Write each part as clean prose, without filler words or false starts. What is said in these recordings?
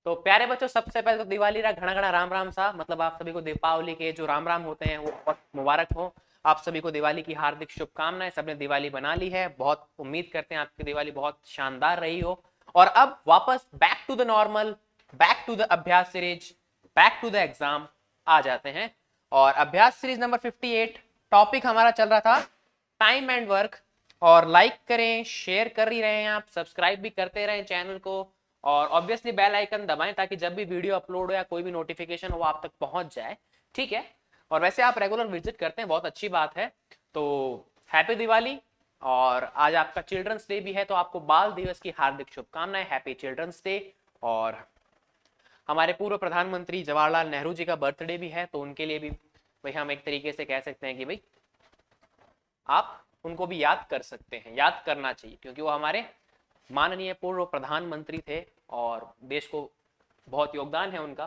तो प्यारे बच्चों, सबसे पहले तो दिवाली का घना घना राम राम सा, मतलब आप सभी को दीपावली के जो राम राम होते हैं वो बहुत मुबारक हो। आप सभी को दिवाली की हार्दिक शुभकामनाएं। सबने दिवाली बना ली है, बहुत उम्मीद करते हैं आपकी दिवाली बहुत शानदार रही हो। और अब वापस back to the normal, back to the अभ्यास series, back to the exam आ जाते हैं। और अभ्यास सीरीज नंबर 58 टॉपिक हमारा चल रहा था टाइम एंड वर्क। और लाइक करें, शेयर कर ही रहे हैं आप, सब्सक्राइब भी करते रहें चैनल को, और ऑब्वियसली बेल आइकन दबाएं ताकि जब भी वीडियो अपलोड हो या कोई भी नोटिफिकेशन हो वो आप तक पहुंच जाए। ठीक है। और वैसे आप रेगुलर विजिट करते हैं, बहुत अच्छी बात है। तो हैप्पी दिवाली। और आज आपका चिल्ड्रंस डे भी है, तो आपको बाल दिवस की हार्दिक शुभकामनाएं, हैप्पी चिल्ड्रंस डे। और हमारे पूर्व प्रधानमंत्री जवाहरलाल नेहरू जी का बर्थडे भी है, तो उनके लिए भी भाई हम एक तरीके से कह सकते हैं कि भाई आप उनको भी याद कर सकते हैं, याद करना चाहिए, क्योंकि वो हमारे माननीय पूर्व प्रधानमंत्री थे और देश को बहुत योगदान है उनका,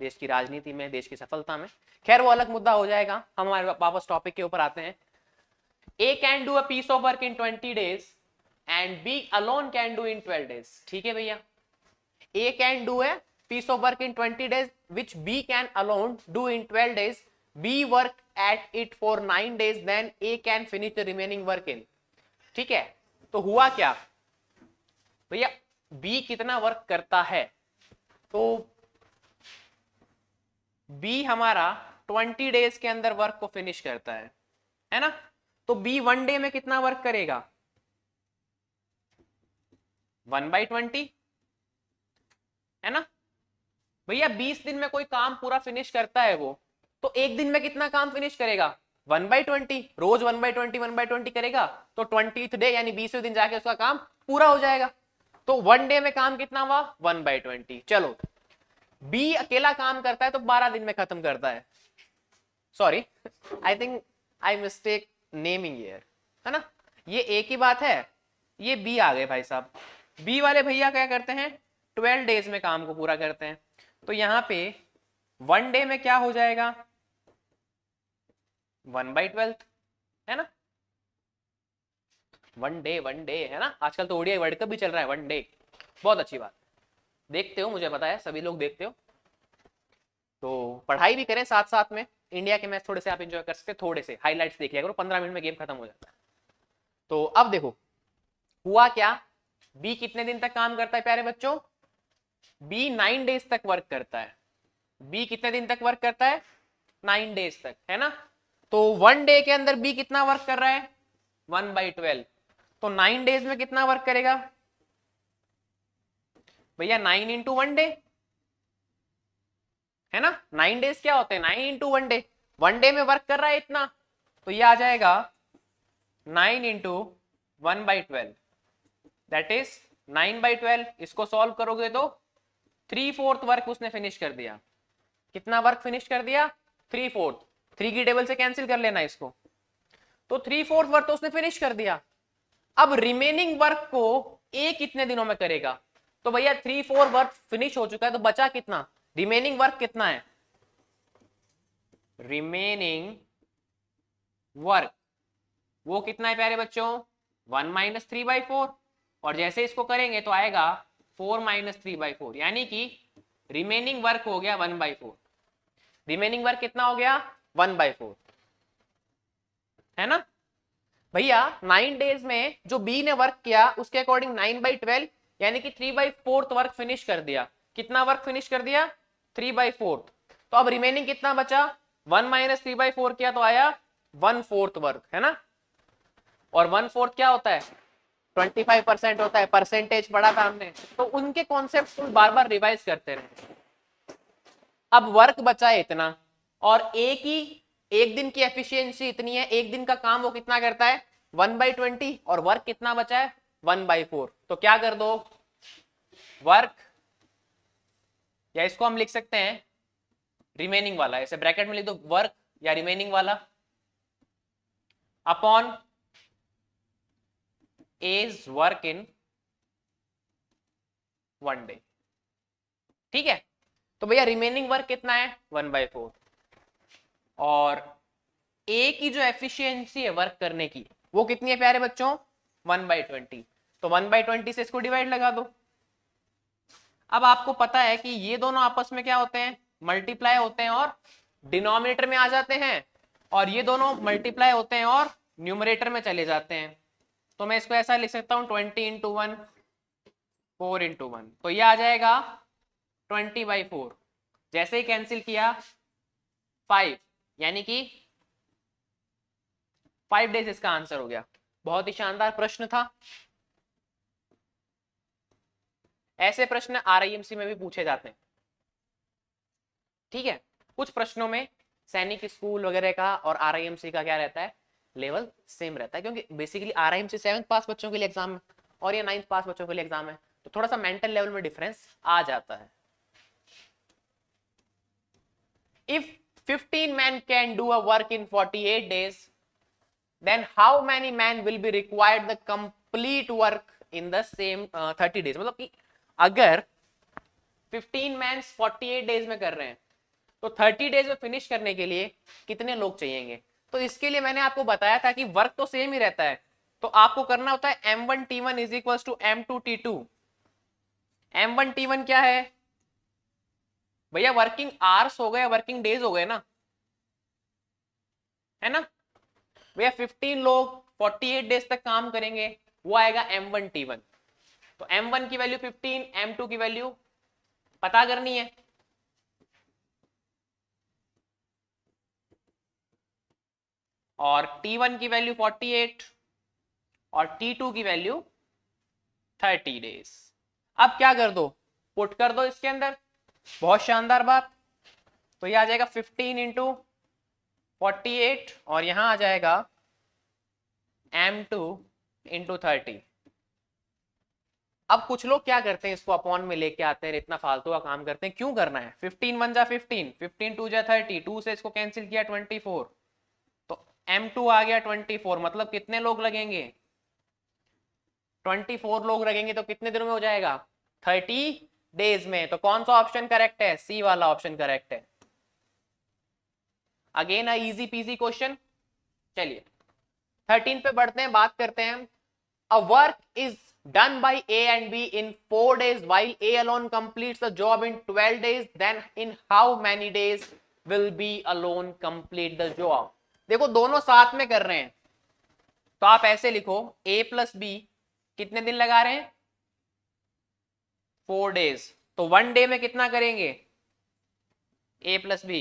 देश की राजनीति में, देश की सफलता में। खैर वो अलग मुद्दा हो जाएगा, हम हमारे वापस टॉपिक के ऊपर आते हैं। A can do a piece of work in 20 days and B alone can do in 12 days. ठीक है भैया, A can do a piece of work in 20 days which B can alone do in 12 days. B work at it for 9 days, then A can finish the remaining work in। ठीक है, तो हुआ क्या भैया, B कितना work करता है, तो B हमारा 20 डेज के अंदर वर्क को फिनिश करता है ना। तो B 1 डे में कितना वर्क करेगा, 1/20, है ना भैया। 20 दिन में कोई काम पूरा फिनिश करता है वो, तो एक दिन में कितना काम फिनिश करेगा, 1/20। रोज 1/20 1/20 करेगा, तो 20th डे यानी 20वें दिन जाके उसका काम पूरा हो जाएगा। तो 1 डे में काम कितना हुआ, 1/20। चलो, बी अकेला काम करता है तो 12 दिन में खत्म करता है। Sorry, I think I mistake naming year, है ना। ये ए की बात है, ये बी आ गए भाई साहब। बी वाले भैया क्या करते हैं, 12 डेज में काम को पूरा करते हैं। तो यहां पे 1 डे में क्या हो जाएगा, 1/12, है ना। 1 डे है ना, आजकल तो ओडीआई वर्ल्ड कप भी चल रहा है, 1 डे, बहुत अच्छी बात। देखते हो, मुझे पता है सभी लोग देखते हो, तो पढ़ाई भी करें साथ साथ में। इंडिया के मैच थोड़े से आप एंजॉय कर सकते हैं, थोड़े से हाइलाइट्स देख लिया करो, 15 मिनट में गेम खत्म हो जाता है। तो अब देखो हुआ क्या, बी कितने दिन तक काम करता है प्यारे बच्चों, बी 9 डेज तक वर्क करता है। बी कितने दिन तक वर्क करता है, 9 डेज तक, है ना। तो 1 डे के अंदर बी कितना वर्क कर रहा है, 1/12। तो 9 डेज में कितना वर्क करेगा भैया, 9 इंटू 1 डे, है ना। 9 डेज क्या होते हैं, 9 इंटू 1 डे। 1 डे में वर्क कर रहा है इतना, तो ये आ जाएगा 9 इंटू 1/12, दैट इज 9/12। इसको सॉल्व करोगे तो 3/4 वर्क उसने फिनिश कर दिया। कितना वर्क फिनिश कर दिया, 3/4। 3 की टेबल से कैंसिल कर लेना इसको, तो 3/4 वर्क तो उसने फिनिश कर दिया। अब रिमेनिंग वर्क को ए कितने दिनों में करेगा, तो भैया 3/4 वर्क फिनिश हो चुका है, तो बचा कितना, रिमेनिंग वर्क कितना है, रिमेनिंग वर्क वो कितना है प्यारे बच्चों, 1 - 3/4। और जैसे इसको करेंगे तो आएगा 4 - 3/4, यानी कि रिमेनिंग वर्क हो गया 1/4। रिमेनिंग वर्क कितना हो गया, 1/4, है ना भैया। 9 डेज में जो बी ने वर्क किया उसके अकॉर्डिंग 9/12, यानी कि 3/4 वर्क फिनिश कर दिया। कितना वर्क फिनिश कर दिया, 3/4। तो अब रिमेनिंग कितना बचा, 1 - 3/4 किया तो आया 1/4 वर्क, है ना। और 1/4 क्या होता है, 25% होता है, परसेंटेज पढ़ा था हमने। तो उनके कॉन्सेप्ट को बार बार रिवाइज करते रहे। अब वर्क बचा है इतना, और एक दिन की एफिशिएंसी इतनी है, एक दिन का काम वो कितना करता है, 1/20, और वर्क कितना बचा है, 1/4। तो क्या कर दो, वर्क, या इसको हम लिख सकते हैं रिमेनिंग वाला, ऐसे ब्रैकेट में लिख दो वर्क या रिमेनिंग वाला, upon as work in 1 day. ठीक है, तो भैया रिमेनिंग वर्क कितना है, 1/4, और ए की जो एफिशिएंसी है वर्क करने की वो कितनी है प्यारे बच्चों, 1/20। तो 1/20 से इसको डिवाइड लगा दो। अब आपको पता है कि ये दोनों आपस में क्या होते हैं, मल्टीप्लाई होते हैं और डिनोमिनेटर में आ जाते हैं, और ये दोनों मल्टीप्लाई होते हैं और न्यूमरेटर में चले जाते हैं। तो मैं इसको ऐसा लिख सकता हूं 20 × 1 4 × 1, तो ये आ जाएगा 20/4। जैसे ही कैंसिल किया 5, यानी कि 5 डेज इसका आंसर हो गया। बहुत ही शानदार प्रश्न था। ऐसे प्रश्न आरआईएमसी में भी पूछे जाते हैं। ठीक है, कुछ प्रश्नों में सैनिक स्कूल वगैरह का और आरआईएमसी का क्या रहता है, लेवल सेम रहता है, क्योंकि बेसिकली आरआईएमसी 7th पास बच्चों के लिए एग्जाम है और ये 9th पास बच्चों के लिए एग्जाम है, तो थोड़ा सा मेंटल लेवल में डिफरेंस आ जाता है। If 15 men can do a work in 48 days, then how many men will be required the complete work in the same 30 days? मतलब कि अगर 15 men 48 डेज में कर रहे हैं तो 30 डेज में फिनिश करने के लिए कितने लोग चाहिएंगे? तो इसके लिए मैंने आपको बताया था कि वर्क तो सेम ही रहता है, तो आपको करना होता है m1t1 is equal to m2t2। m1t1 क्या है भैया, वर्किंग आवर्स हो गए, वर्किंग डेज हो गए ना, है ना भैया। 15 लोग 48 डेज तक काम करेंगे, वो आएगा m1t1। तो m1 की वैल्यू 15, m2 की वैल्यू पता करनी है। और t1 की वैल्यू 48 और t2 की वैल्यू 30 डेज। अब क्या कर दो, पुट कर दो इसके अंदर, बहुत शानदार बात। तो ये आ जाएगा 15 × 48 और यहां आ जाएगा m2 × 30। अब कुछ लोग क्या करते हैं, इसको अपॉन में लेके आते हैं, इतना फालतू का काम करते हैं, क्यों करना है? 15 1 जा 15, 15 2 जा 30, 2 से इसको कैंसिल किया 24, तो m2 आ गया 24। मतलब कितने लोग लगेंगे? 24 लोग लगेंगे, तो कितने दिनों में हो जाएगा? 30 डेज में। तो कौन सा ऑप्शन करेक्ट है? सी वाला ऑप्शन करेक्ट है। Again a easy PG question. चलिए 13 पे बढ़ते हैं, बात करते हैं। A work is done by A and B in 4 days while A alone completes the job in 12 days, then in how many days will B alone complete the job? देखो दोनों साथ में कर रहे हैं, तो आप ऐसे लिखो A + B कितने दिन लगा रहे हैं? 4 डेज। तो 1 डे में कितना करेंगे? A + B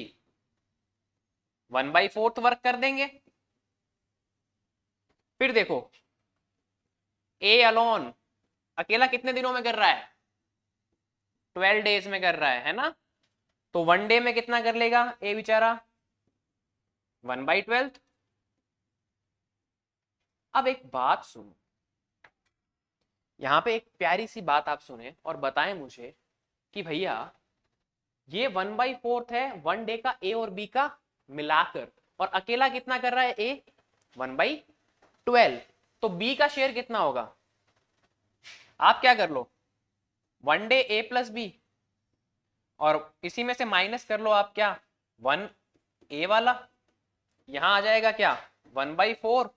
1/4 वर्क कर देंगे। फिर देखो A अलोन अकेला कितने दिनों में कर रहा है? 12 डेज में कर रहा है ना। तो 1 डे में कितना कर लेगा ए बेचारा? 1/12। अब एक बात सुनो, यहां पे एक प्यारी सी बात आप सुने और बताएं मुझे कि भैया ये 1/4 है 1 डे का ए और बी का मिलाकर, और अकेला कितना कर रहा है ए? 1/12। तो बी का शेयर कितना होगा? आप क्या कर लो, 1 डे ए + बी और इसी में से माइनस कर लो आप क्या, 1 ए वाला। यहां आ जाएगा क्या? 1/4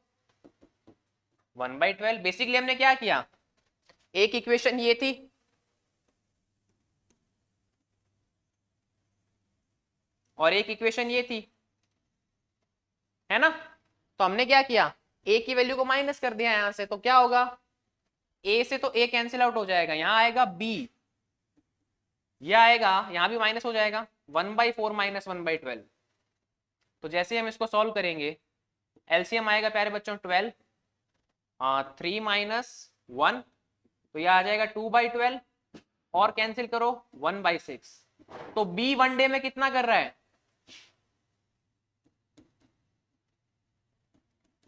1/12। बेसिकली हमने क्या किया, एक इक्वेशन ये थी, और एक इक्वेशन ये थी, है ना। तो हमने क्या किया, ए की वैल्यू को माइनस कर दिया यहां से, तो क्या होगा, ए से तो ए कैंसिल आउट हो जाएगा, यहां आएगा बी, यह आएगा, यहां भी माइनस हो जाएगा, 1/4 - 1/12। तो जैसे हम इसको सॉल्व करेंगे, एलसीएम आएगा प्यारे बच्चों 12, 3 - 1, तो यह आ जाएगा 2/12, और कैंसिल करो 1/6। तो बी 1 डे में कितना कर रहा है?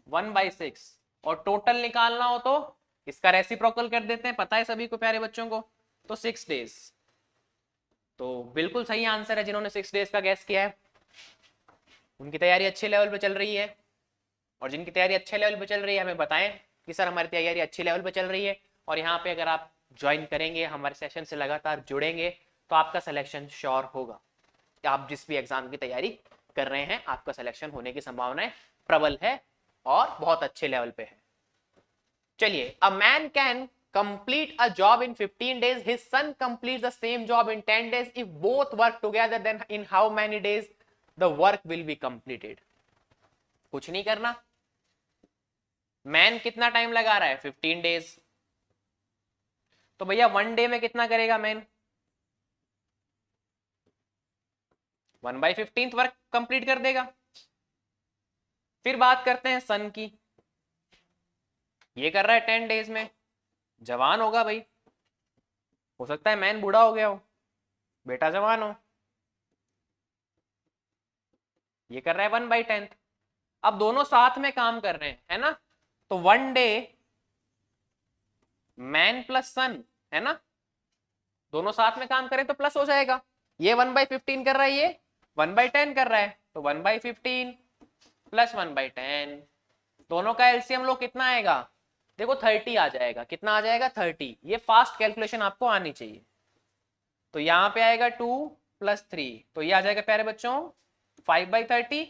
1/6। और टोटल निकालना हो तो इसका रेसिप्रोकल कर देते हैं, पता है सभी को प्यारे बच्चों को, तो 6 डेज। तो बिल्कुल सही आंसर है, जिन्होंने 6 डेज का गैस किया है उनकी तैयारी अच्छे लेवल पे चल रही है, और जिनकी तैयारी अच्छे लेवल पे चल रही है हमें बताएं कि सर हमारी तैयारी अच्छे लेवल पे चल रही है। और यहाँ पे अगर आप ज्वाइन करेंगे, हमारे सेशन से लगातार जुड़ेंगे, तो आपका सिलेक्शन श्योर होगा। आप जिस भी एग्जाम की तैयारी कर रहे हैं आपका सिलेक्शन होने की संभावनाएं प्रबल है और बहुत अच्छे लेवल पे है। चलिए, a man can complete a job in 15 days, his son completes the same job in 10 days. If both work together, then in how many days the work will be completed? कुछ नहीं करना. Man कितना time लगा रहा है? 15 days. तो भैया 1 day में कितना करेगा मैन? 1/15 वर्क कंप्लीट कर देगा. फिर बात करते हैं सन की. ये कर रहा है 10 डेज में. जवान होगा भाई, हो सकता है मैन बूढ़ा हो गया हो, बेटा जवान हो. ये कर रहा है 1/10. अब दोनों साथ में काम कर रहे हैं, है ना? तो 1 डे मैन प्लस सन, है ना? दोनों साथ में काम करें तो प्लस हो जाएगा. ये 1/15 कर रहा है, ये 1/10 कर रहा है. तो 1/15 प्लस 1/10, दोनों का एलसीएम लो कितना आएगा? देखो 30 आ जाएगा. कितना आ जाएगा? 30. ये फास्ट कैलकुलेशन आपको आनी चाहिए. तो यहां पे आएगा 2 + 3, तो ये आ जाएगा प्यारे बच्चों 5/30.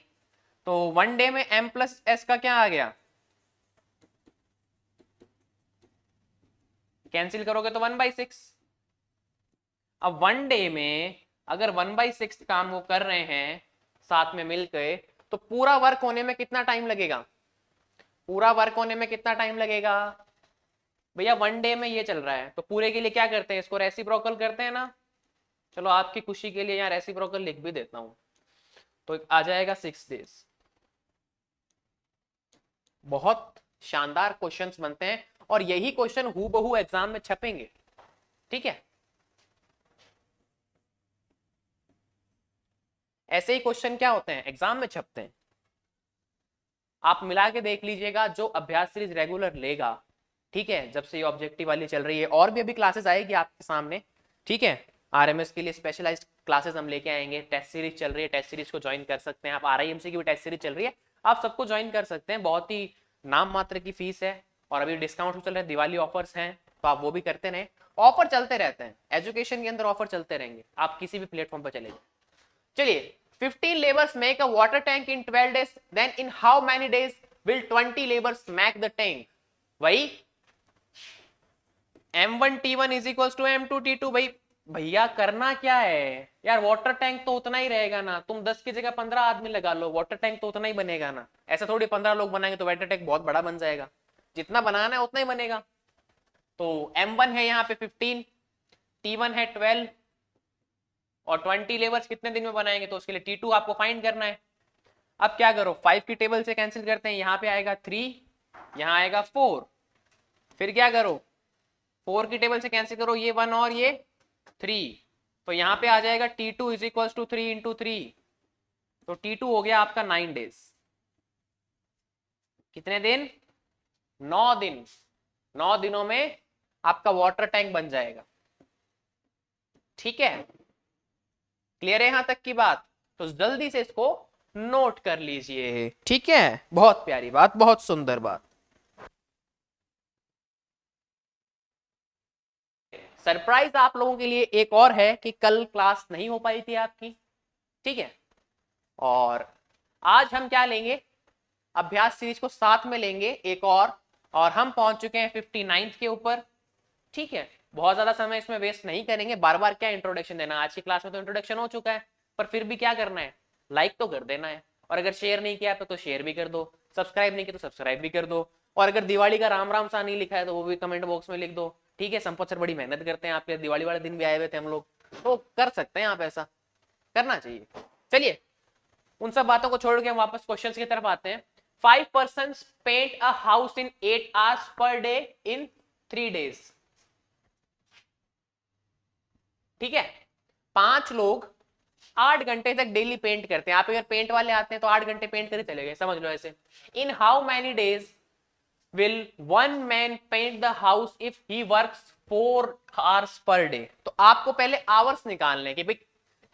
तो 1 डे में m + s का क्या आ गया? कैंसिल करोगे तो 1/6. अब 1 डे में अगर 1/6 काम वो कर रहे हैं साथ में मिलकर, तो पूरा वर्क होने में कितना टाइम लगेगा? पूरा वर्क होने में कितना टाइम लगेगा भैया? 1 डे में ये चल रहा है, तो पूरे के लिए क्या करते हैं? इसको रेसिप्रोकल करते हैं ना. चलो आपकी खुशी के लिए यहाँ रेसिप्रोकल लिख भी देता हूं. तो आ जाएगा 6 डेज. बहुत शानदार क्वेश्चंस बनते हैं और यही क्वेश्चन हूबहू एग्जाम में छपेंगे. ठीक है, ऐसे ही क्वेश्चन क्या होते हैं एग्जाम में छपते हैं. आप मिला के देख लीजिएगा, जो अभ्यास सीरीज रेगुलर लेगा, ठीक है, जब से ये ऑब्जेक्टिव वाली चल रही है, और भी अभी क्लासेस आएगी आपके सामने. ठीक है, आरएमएस के लिए स्पेशलाइज्ड क्लासेस हम लेके आएंगे. टेस्ट सीरीज चल रही है, टेस्ट सीरीज को ज्वाइन कर सकते हैं आप. आरआईएमसी की भी टेस्ट सीरीज चल रही है, आप सबको ज्वाइन कर सकते हैं. बहुत ही नाम मात्र की फीस है और अभी डिस्काउंट चल रहे हैं, दिवाली ऑफर्स हैं, तो आप वो भी करते रहे. ऑफर चलते रहते हैं, एजुकेशन के अंदर ऑफर चलते रहेंगे, आप किसी भी प्लेटफॉर्म पर चले जाए. चलिए, 15 laborers make a water tank in 12 days, then in how many days will 20 laborers make the tank? वही M1T1 is equals to M2T2. भाई भैया करना क्या है यार? वाटर टैंक तो उतना ही रहेगा ना. तुम 10 की जगह 15 आदमी लगा लो, वाटर टैंक तो उतना ही बनेगा ना. ऐसा थोड़ी 15 लोग बनाएंगे तो वाटर टैंक बहुत बड़ा बन जाएगा. जितना बनाना है उतना ही बनेगा. तो M1 है यहाँ पे 15, T1 है 12 और 20 लेबर्स कितने दिन में बनाएंगे? तो उसके लिए T2 आपको फाइंड करना है. अब क्या करो, 5 की टेबल से कैंसिल करते हैं. यहाँ पे आएगा 3, यहाँ आएगा 4. फिर क्या करो, 4 की टेबल से कैंसिल करो, ये 1 और ये 3. तो यहाँ पे आ जाएगा T2 is equal to 3 into 3. तो T2 हो गया आपका 9 डेज. कितने दिन? 9 दिन. 9 दिनों में आपका वाटर टैंक बन जाएगा. ठीक है, क्लियर है यहां तक की बात? तो जल्दी से इसको नोट कर लीजिए. ठीक है, बहुत प्यारी बात, बहुत सुंदर बात. सरप्राइज आप लोगों के लिए एक और है कि कल क्लास नहीं हो पाई थी आपकी. ठीक है, और आज हम क्या लेंगे? अभ्यास सीरीज को साथ में लेंगे एक और हम पहुंच चुके हैं 59 के ऊपर. ठीक है, बहुत ज्यादा समय इसमें वेस्ट नहीं करेंगे. बार बार क्या इंट्रोडक्शन देना, आज की क्लास में तो इंट्रोडक्शन हो चुका है. पर फिर भी क्या करना है, लाइक तो कर देना है. और अगर शेयर नहीं किया तो शेयर भी कर दो. सब्सक्राइब नहीं किया तो सब्सक्राइब भी कर दो. और अगर दिवाली का राम राम सा नहीं लिखा है तो वो भी कमेंट बॉक्स में लिख दो. ठीक है, संपत सर बड़ी मेहनत करते हैं आपके. दिवाली वाले दिन भी आए हुए थे हम लोग, तो कर सकते हैं आप, ऐसा करना चाहिए. चलिए, उन सब बातों को छोड़ के हम वापस क्वेश्चंस की तरफ आते हैं. 5 persons paint a house in 8 hours per day in 3 days. ठीक है, 5 लोग 8 घंटे तक डेली पेंट करते हैं. आप अगर पेंट वाले आते हैं तो 8 घंटे पेंट कर चले गए, समझ लो ऐसे. In how many days will one man paint the house if he works 4 hours per day? तो आपको पहले आवर्स निकालने कि भाई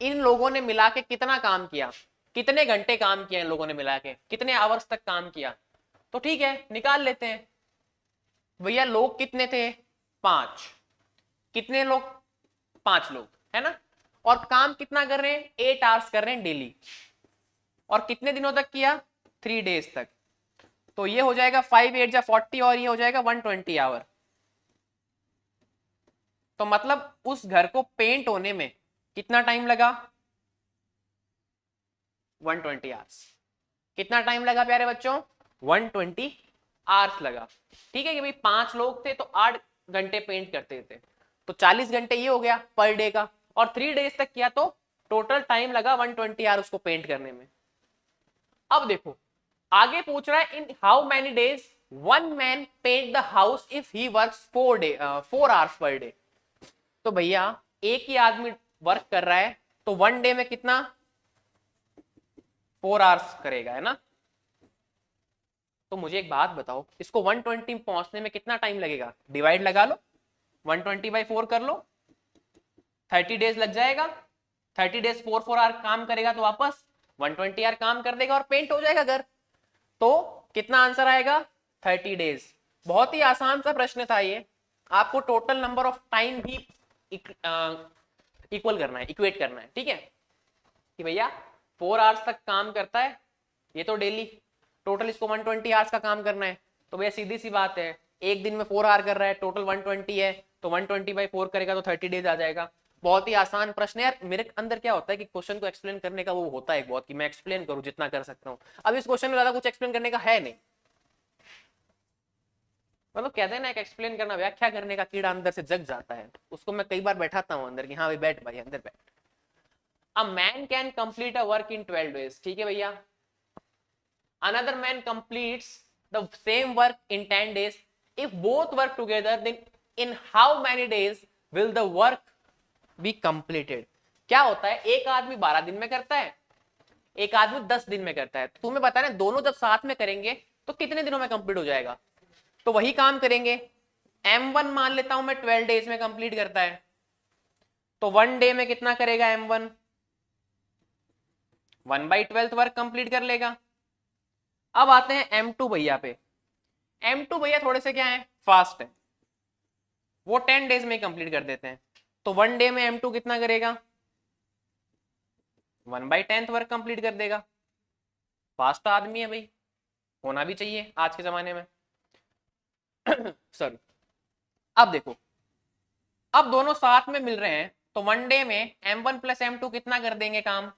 इन लोगों ने मिला के कितना काम किया, कितने घंटे काम किया इन लोगों ने मिला के, कितने आवर्स तक काम किया. तो ठीक है, निकाल लेते हैं. भैया लोग कितने थे? 5. कितने लोग? 5 लोग, है ना. और काम कितना कर रहे हैं? 8 आवर्स कर रहे हैं डेली. और कितने दिनों तक किया? 3 डेज तक. तो ये हो जाएगा 5 8 जा 40 और ये हो जाएगा 120 आवर. तो मतलब उस घर को पेंट होने में कितना टाइम लगा? 120 आवर्स। कितना टाइम लगा प्यारे बच्चों? 120 आवर्स लगा। ठीक है कि भाई 5 लोग थे तो 8 घंटे पेंट करते थे, तो 40 घंटे ये हो गया पर डे का, और 3 डेज तक किया तो टोटल टाइम लगा 120 आवर्स उसको पेंट करने में। अब देखो आगे पूछ रहा है in how many days one man paint the house if he works 4 hours per day. तो भैया एक ही आदमी वर्क कर रहा है तो 1 डे में कितना? 4 आवर्स करेगा, है ना। तो मुझे एक बात बताओ, इसको 120 पहुंचने में कितना टाइम लगेगा? डिवाइड लगा लो, 120/4 कर लो, 30 डेज लग जाएगा। 30 डेज 4 आवर काम करेगा तो वापस 120 आवर काम कर देगा और पेंट हो जाएगा घर। तो कितना आंसर आएगा? 30 डेज। बहुत ही आसान सा प्रश्न था ये। आपको टोटल नंबर ऑफ टाइम भी इक्वल करना है, इक्वेट करना है, ठीक है कि भैया 4 आवर्स तक काम करता है ये तो डेली, टोटल इसको 120 आवर्स का काम करना है। तो भैया सीधी सी बात है, एक दिन में 4 आवर कर रहा है, टोटल 120 है, तो 120/4 करेगा तो 30 डेज आ जाएगा। बहुत ही आसान प्रश्न है यार। मेरे अंदर क्या होता है कि क्वेश्चन को एक्सप्लेन करने का वो होता है बहुत, कि मैं एक्सप्लेन करूं जितना कर सकता हूं। अब इस क्वेश्चन में ज्यादा कुछ एक्सप्लेन करने का है नहीं, मतलब कहते हैं ना, एक एक्सप्लेन करना, व्याख्या करने का कीड़ा अंदर से जग जाता है, उसको मैं कई बार बैठाता हूं अंदर कि हाँ भाई बैठ भाई अंदर बैठ। A man can complete a work in 12 days, ठीक है भैया। another man completes the same work in 10 days. If both work together, then in how many days will the work be completed? क्या होता है, एक आदमी 12 दिन में करता है, एक आदमी 10 दिन में करता है। तो तुम्हें पता है दोनों जब साथ में करेंगे तो कितने दिनों में कंप्लीट हो जाएगा? तो वही काम करेंगे। M1 मान लेता हूं मैं 12 डेज में कंप्लीट करता है, तो 1 डे में कितना करेगा M1? 1/12 वर्क कंप्लीट कर लेगा। अब आते हैं M2 भैया पे। M2 भैया थोड़े से क्या है, फास्ट है, वो 10 डेज में कंप्लीट कर देते हैं। तो 1 डे में M2 कितना करेगा? 1/10 वर्क कंप्लीट कर देगा। फास्ट आदमी है भाई, होना भी चाहिए आज के जमाने में। सॉरी। अब देखो, अब दोनों साथ में मिल रहे हैं तो 1 डे में M1 + M2 कितना कर देंगे काम?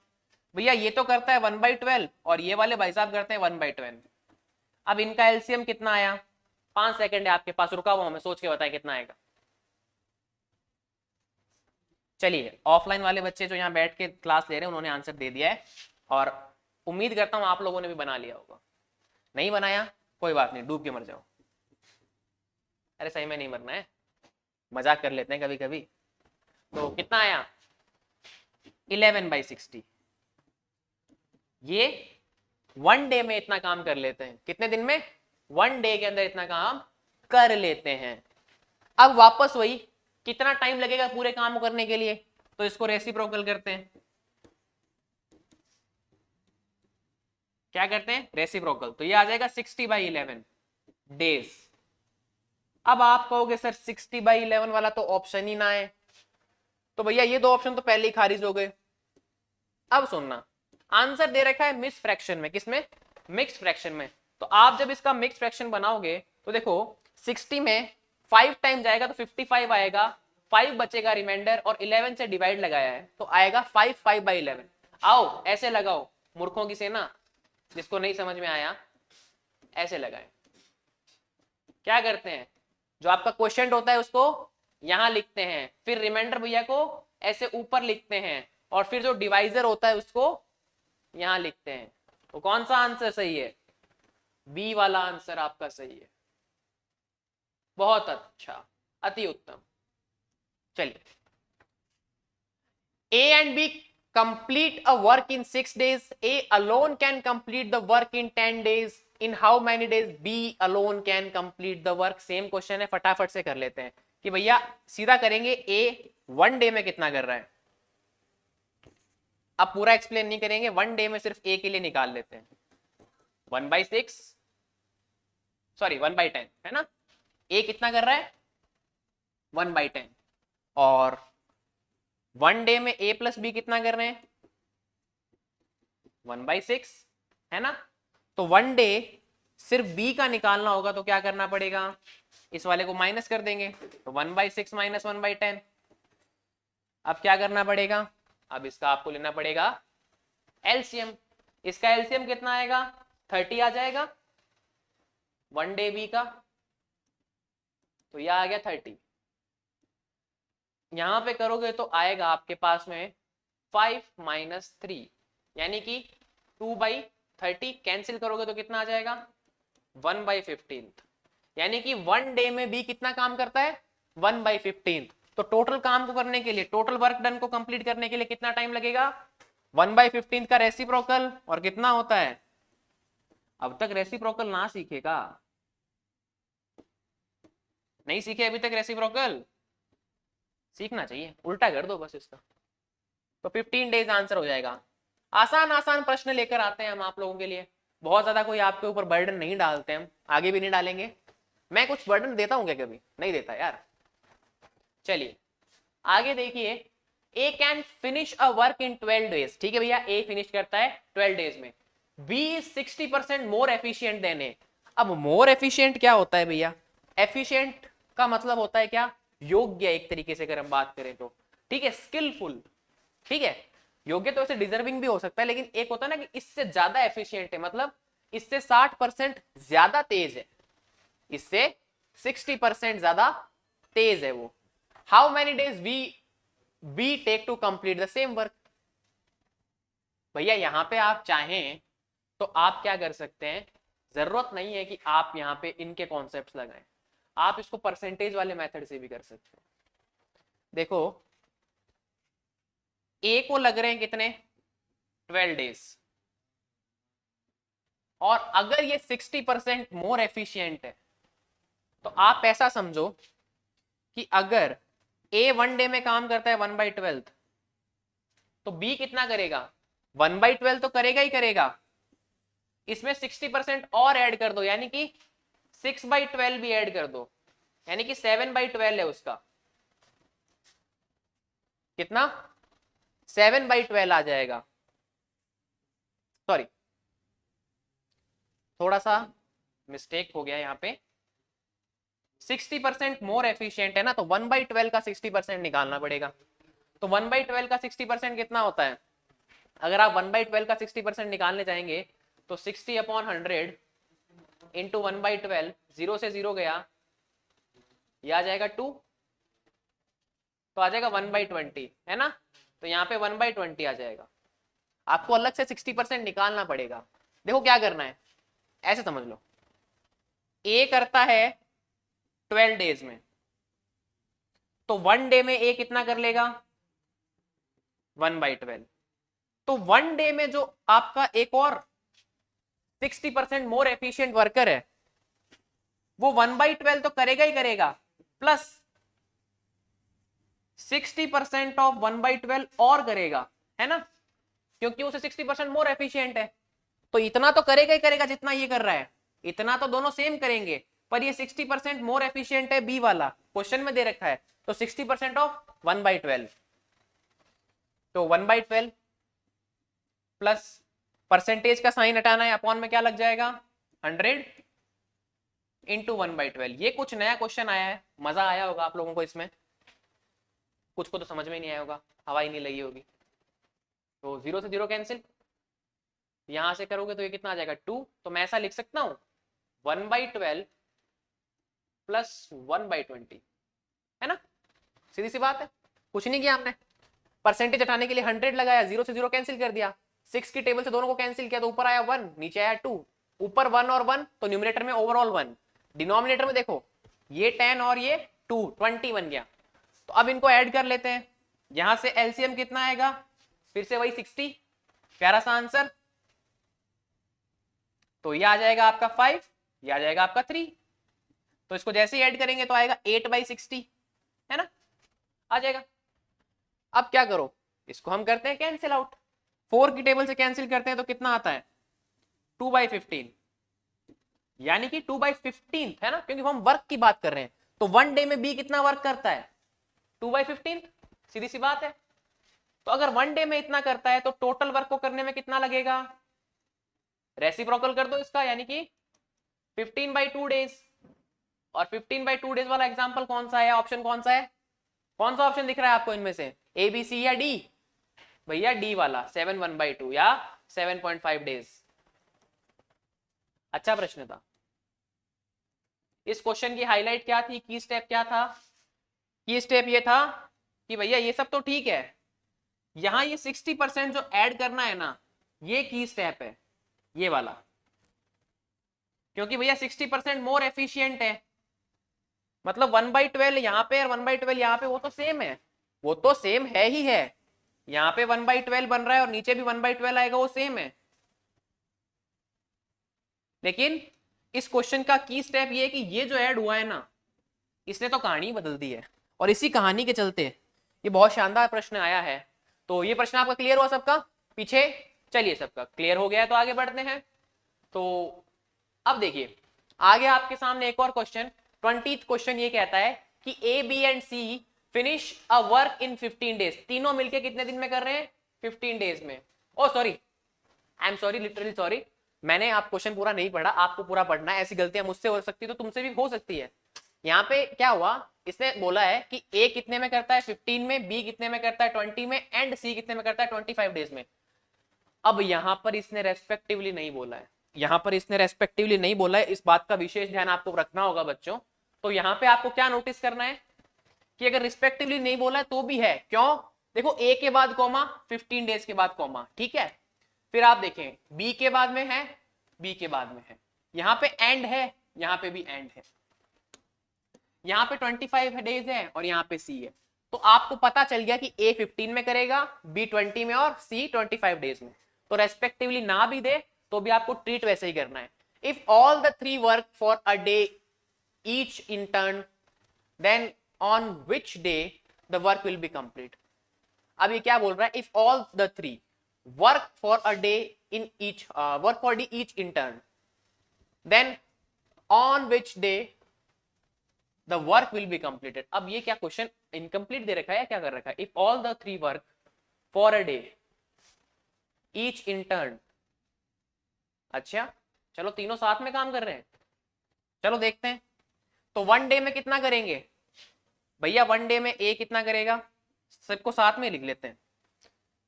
भैया ये तो करता है 1/12 और ये वाले भाई साहब करते हैं 1/12। अब इनका एलसीएम कितना आया? 5 सेकंड है आपके पास, रुका हुआ हमें सोच के बताएं कितना आएगा। चलिए ऑफलाइन वाले बच्चे जो यहाँ बैठ के क्लास ले रहे हैं उन्होंने आंसर दे दिया है, और उम्मीद करता हूँ आप लोगों ने भी बना लिया होगा। नहीं बनाया कोई बात नहीं, डूब के मर जाओ। अरे सही में नहीं मरना है, मजाक कर लेते हैं कभी कभी। तो कितना आया? 11/60। ये 1 डे में इतना काम कर लेते हैं। कितने दिन में? 1 डे के अंदर इतना काम कर लेते हैं। अब वापस वही, कितना टाइम लगेगा पूरे काम को करने के लिए? तो इसको रेसिप्रोकल करते हैं। क्या करते हैं? रेसिप्रोकल। तो ये आ जाएगा 60/11 डेज। अब आप कहोगे सर 60/11 वाला तो ऑप्शन ही ना है, तो भैया ये दो ऑप्शन तो पहले ही खारिज हो गए। अब सुनना, आंसर दे रखा है मिक्स फ्रैक्शन में। किसमें? मिक्स फ्रैक्शन में। तो आप जब इसका मिक्स फ्रैक्शन बनाओगे तो देखो 60 में 5 टाइम जाएगा तो 55 आएगा, 5 बचेगा रिमाइंडर, और 11 से डिवाइड लगाया है तो आएगा 5/11। आओ ऐसे लगाओ, मूर्खों की सेना, जिसको नहीं समझ में आया ऐसे लगाए। क्या करते हैं, जो आपका क्वेश्चन होता है उसको यहां लिखते हैं, फिर रिमाइंडर भैया को ऐसे ऊपर लिखते हैं, और फिर जो डिवाइजर होता है उसको यहां लिखते हैं। तो कौन सा आंसर सही है? बी वाला आंसर आपका सही है। बहुत अच्छा, अति उत्तम। चलिए, A and B complete a work in 6 days. A alone can complete the work in 10 days. In how many days B alone can complete the work? Same question है, फटाफट से कर लेते हैं कि भैया सीधा करेंगे। A 1 डे में कितना कर रहा है? अब पूरा एक्सप्लेन नहीं करेंगे, 1 डे में सिर्फ A के लिए निकाल लेते हैं। 1/6, सॉरी 1/10 है ना। A कितना कर रहा है? 1/10। और 1 डे में A + B कितना कर रहे हैं? 1/6 है ना। तो 1 डे सिर्फ बी का निकालना होगा तो क्या करना पड़ेगा, इस वाले को माइनस कर देंगे, तो 1/6 माइनस 1/10। अब क्या करना पड़ेगा, अब इसका आपको लेना पड़ेगा एलसीएम। इसका एलसीएम कितना आएगा, 30 आ जाएगा 1 डे बी का, तो यह आ गया 30। यहां पे करोगे तो आएगा आपके पास में 5 माइनस 3, यानी कि 2/30 कैंसिल करोगे तो कितना आ जाएगा 1/15, यानी कि 1 डे में भी कितना काम करता है 1/15। तो टोटल काम को करने के लिए, टोटल वर्क डन को कंप्लीट करने के लिए कितना टाइम लगेगा 1/15 का रेसिप्रोकल, और कितना होता है, अब तक रेसिप्रोकल ना सीखेगा, नहीं सीखे अभी तक रेसिप्रोकल, सीखना चाहिए, उल्टा कर दो बस इसका, तो 15 डेज आंसर हो जाएगा। आसान आसान प्रश्न लेकर आते हैं हम आप लोगों के लिए, बहुत ज्यादा कोई आपके ऊपर बर्डन नहीं डालते हम, आगे भी नहीं डालेंगे। मैं कुछ बर्डन देता हूं क्या कभी, नहीं देता यार। चलिए आगे देखिए, A can finish a work in 12 days, ठीक है भैया, ए फिनिश करता है 12 डेज में, B is 60% more efficient than A. अब मोर एफिशिएंट क्या होता है भैया, एफिशिएंट का मतलब होता है क्या, योग्य, एक तरीके से अगर हम बात करें तो, ठीक है, स्किलफुल, ठीक है, योग्य तो वैसे डिजर्विंग भी हो सकता है, लेकिन एक होता है ना कि इससे ज्यादा एफिशिएंट है, मतलब इससे 60% ज्यादा तेज है, इससे 60% ज्यादा तेज है वो। How many days we take to complete the same work. भैया यहां पे आप चाहें तो आप क्या कर सकते हैं, जरूरत नहीं है कि आप यहां पे इनके कॉन्सेप्ट्स लगाएं, आप इसको परसेंटेज वाले मेथड से भी कर सकते हो। देखो ए को लग रहे हैं कितने 12 डेज, और अगर ये 60% मोर एफिशिएंट है, तो आप ऐसा समझो कि अगर ए 1 डे में काम करता है 1/12, तो बी कितना करेगा 1/12 तो करेगा ही करेगा, इसमें 60% और ऐड कर दो, यानी कि 6/12 भी ऐड कर दो, यानी कि 7/12 है उसका, कितना 7/12 आ जाएगा, सॉरी थोड़ा सा मिस्टेक हो गया यहाँ पे, 60% मोर एफिशिएंट है ना, तो 1/12 का 60% निकालना पड़ेगा। तो 1/12 का 60% कितना होता है, अगर आप 1/12 का 60% निकालने जाएंगे तो 60/100 इंटू 1/12, 0 से 0 गया, ये आ जाएगा 2, तो आ जाएगा 1/20, है ना, तो यहाँ पे 1/20 आ जाएगा। आपको अलग से 60% निकालना पड़ेगा। देखो क्या करना है, ऐसे समझ लो, ए करता है 12 डेज में, तो 1 डे में ए कितना कर लेगा 1/12, तो 1 डे में जो आपका एक और 60% मोर एफिशिएंट वर्कर है, वो 1/12 तो करेगा ही करेगा, प्लस 60% ऑफ 1/12 और करेगा, है ना, क्योंकि उसे 60% मोर एफिशिएंट है, तो इतना तो करेगा ही करेगा जितना ये कर रहा है, इतना तो दोनों सेम करेंगे, पर ये 60% मोर एफिशिएंट है, बी वाला क्वेश्चन में दे रखा है, तो 60% ऑफ 1/12, तो 1/12 प्लस परसेंटेज का साइन हटाना है, अपॉन में क्या लग जाएगा 100 इंटू 1/12। ये कुछ नया क्वेश्चन आया है, मजा आया होगा आप लोगों को इसमें, कुछ को तो समझ में ही नहीं आया होगा, हवा ही नहीं लगी होगी। तो 0 से 0 कैंसिल, यहां से करोगे तो ये कितना आ जाएगा 2, तो मैं ऐसा लिख सकता हूं 1/12 प्लस 1/20, है ना, सीधी सी बात है, कुछ नहीं किया हमने, परसेंटेज हटाने के लिए 100 लगाया, 0 से 0 कैंसिल कर दिया, 6 की टेबल से दोनों को कैंसिल किया, तो ऊपर आया 1, नीचे आया 2, ऊपर 1 और 1, तो न्यूमरेटर में ओवरऑल 1, डिनोमिनेटर में देखो ये 10 और ये 2, 20 बन गया। तो अब इनको ऐड कर लेते हैं, यहां से एलसीएम कितना आएगा, फिर से वही 60, प्यारा सा आंसर, तो ये आ जाएगा आपका 5, ये आ जाएगा आपका 3, तो इसको जैसे ही ऐड करेंगे तो आएगा 8/60, है ना, आ जाएगा। अब क्या करो, इसको हम करते हैं कैंसिल आउट, 4 की टेबल से कैंसिल करते हैं तो कितना आता है 2/15, यानी कि 2/15, है ना, क्योंकि हम वर्क की बात कर रहे हैं, तो 1 डे में बी कितना वर्क करता है 2/15, सीधी सी बात है। तो अगर 1 डे में इतना करता है तो टोटल वर्क को करने में कितना लगेगा, रेसिप्रोकल कर दो इसका, यानी कि 15/2 डेज। और 15/2 डेज वाला एग्जांपल कौन सा है, ऑप्शन कौन सा है, कौन सा ऑप्शन दिख रहा है आपको इनमें से, ए बी सी या डी? भैया डी वाला 7 1/2 या 7.5 डेज। अच्छा प्रश्न था। इस क्वेश्चन की हाईलाइट क्या थी, की स्टेप क्या था? की स्टेप ये था कि भैया ये सब तो ठीक है, यहां ये 60% जो ऐड करना है ना, ये की स्टेप है, ये वाला। क्योंकि भैया 60% मोर एफिशिएंट है, मतलब 1/12 यहाँ पे और 1/12 यहाँ पे, वो तो सेम है, वो तो सेम है ही है। यहाँ पे 1/12 बन रहा है और नीचे भी 1/12 आएगा, वो सेम है। लेकिन इस क्वेश्चन का की स्टेप ये है कि ये जो ऐड हुआ है ना, इसने तो कहानी बदल दी है। और इसी कहानी के चलते ये बहुत शानदार प्रश्न आया है। तो ये प्रश्न आपका क्लियर हुआ सबका पीछे? चलिए सबका क्लियर हो गया है तो आगे बढ़ते हैं। तो अब देखिए आगे आपके सामने एक और क्वेश्चन, 20th क्वेश्चन ये कहता है कि A B and C finish a work in 15 days. तीनों मिलके कितने दिन में कर रहे हैं? 15 डेज में। Oh sorry, I am sorry, literally sorry, मैंने आप क्वेश्चन पूरा नहीं पढ़ा, आपको पूरा पढ़ना है। ऐसी गलतियां मुझसे हो सकती है तो तुमसे भी हो सकती है। यहाँ पे क्या हुआ, इसने बोला है कि ए कितने में करता है 15 में, बी कितने में करता है 20 में, एंड सी कितने में करता है 25 डेज में। अब यहां पर इसने रेस्पेक्टिवली नहीं बोला है, यहां पर इसने रेस्पेक्टिवली नहीं बोला है, इस बात का विशेष ध्यान आपको रखना होगा बच्चों। तो यहां पे आपको क्या नोटिस करना है कि अगर रिस्पेक्टिवली नहीं बोला है तो भी है, क्यों? देखो ए के बाद कॉमा, 15 डेज के बाद कॉमा, ठीक है। फिर आप देखें बी के बाद में है, बी के बाद में है, यहां पे एंड है, यहां पे भी एंड है, यहां पे 25 डेज है और यहां पे सी है। तो आपको पता चल गया कि ए 15 में करेगा, बी 20 में और सी 25 डेज में। तो रेस्पेक्टिवली ना भी दे तो भी आपको ट्रीट वैसे ही करना है। If all the 3 work for a day each in turn, then on which day the work will be complete. अब ये क्या बोल रहा है, if all the 3 work for a day in each, work for day each in turn, then on which day the work will be completed. अब ये क्या question incomplete दे रखा है, क्या कर रखा है? If all the 3 work for a day each in turn. अच्छा चलो तीनों साथ में काम कर रहे हैं, चलो देखते हैं। तो 1 डे में कितना करेंगे भैया? 1 डे में ए कितना करेगा, सबको साथ में लिख लेते हैं।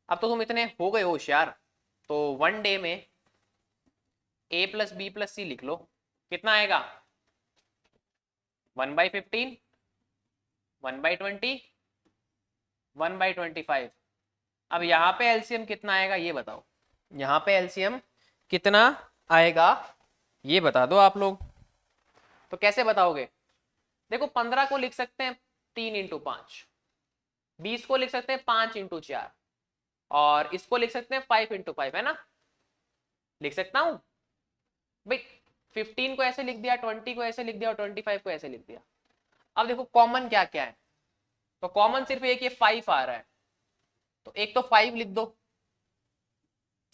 अब तो तुम इतने हो गए होशियार, तो 1 डे में ए प्लस बी प्लस सी लिख लो, कितना आएगा? 1/15, 1/20, 1/25। अब यहां पे एलसीएम कितना आएगा ये बताओ, यहां पे एलसीएम कितना आएगा ये बता दो आप लोग। तो कैसे बताओगे? देखो 15 को लिख सकते हैं 3 × 5, 20 को लिख सकते हैं 5 × 4, और इसको लिख सकते हैं 5 × 5, है ना? लिख सकता हूं भाई, 15 को ऐसे लिख दिया, 20 को ऐसे लिख दिया और 25 को ऐसे लिख दिया। अब देखो कॉमन क्या क्या है, तो कॉमन सिर्फ एक ये 5 आ रहा है, तो एक तो 5 लिख दो,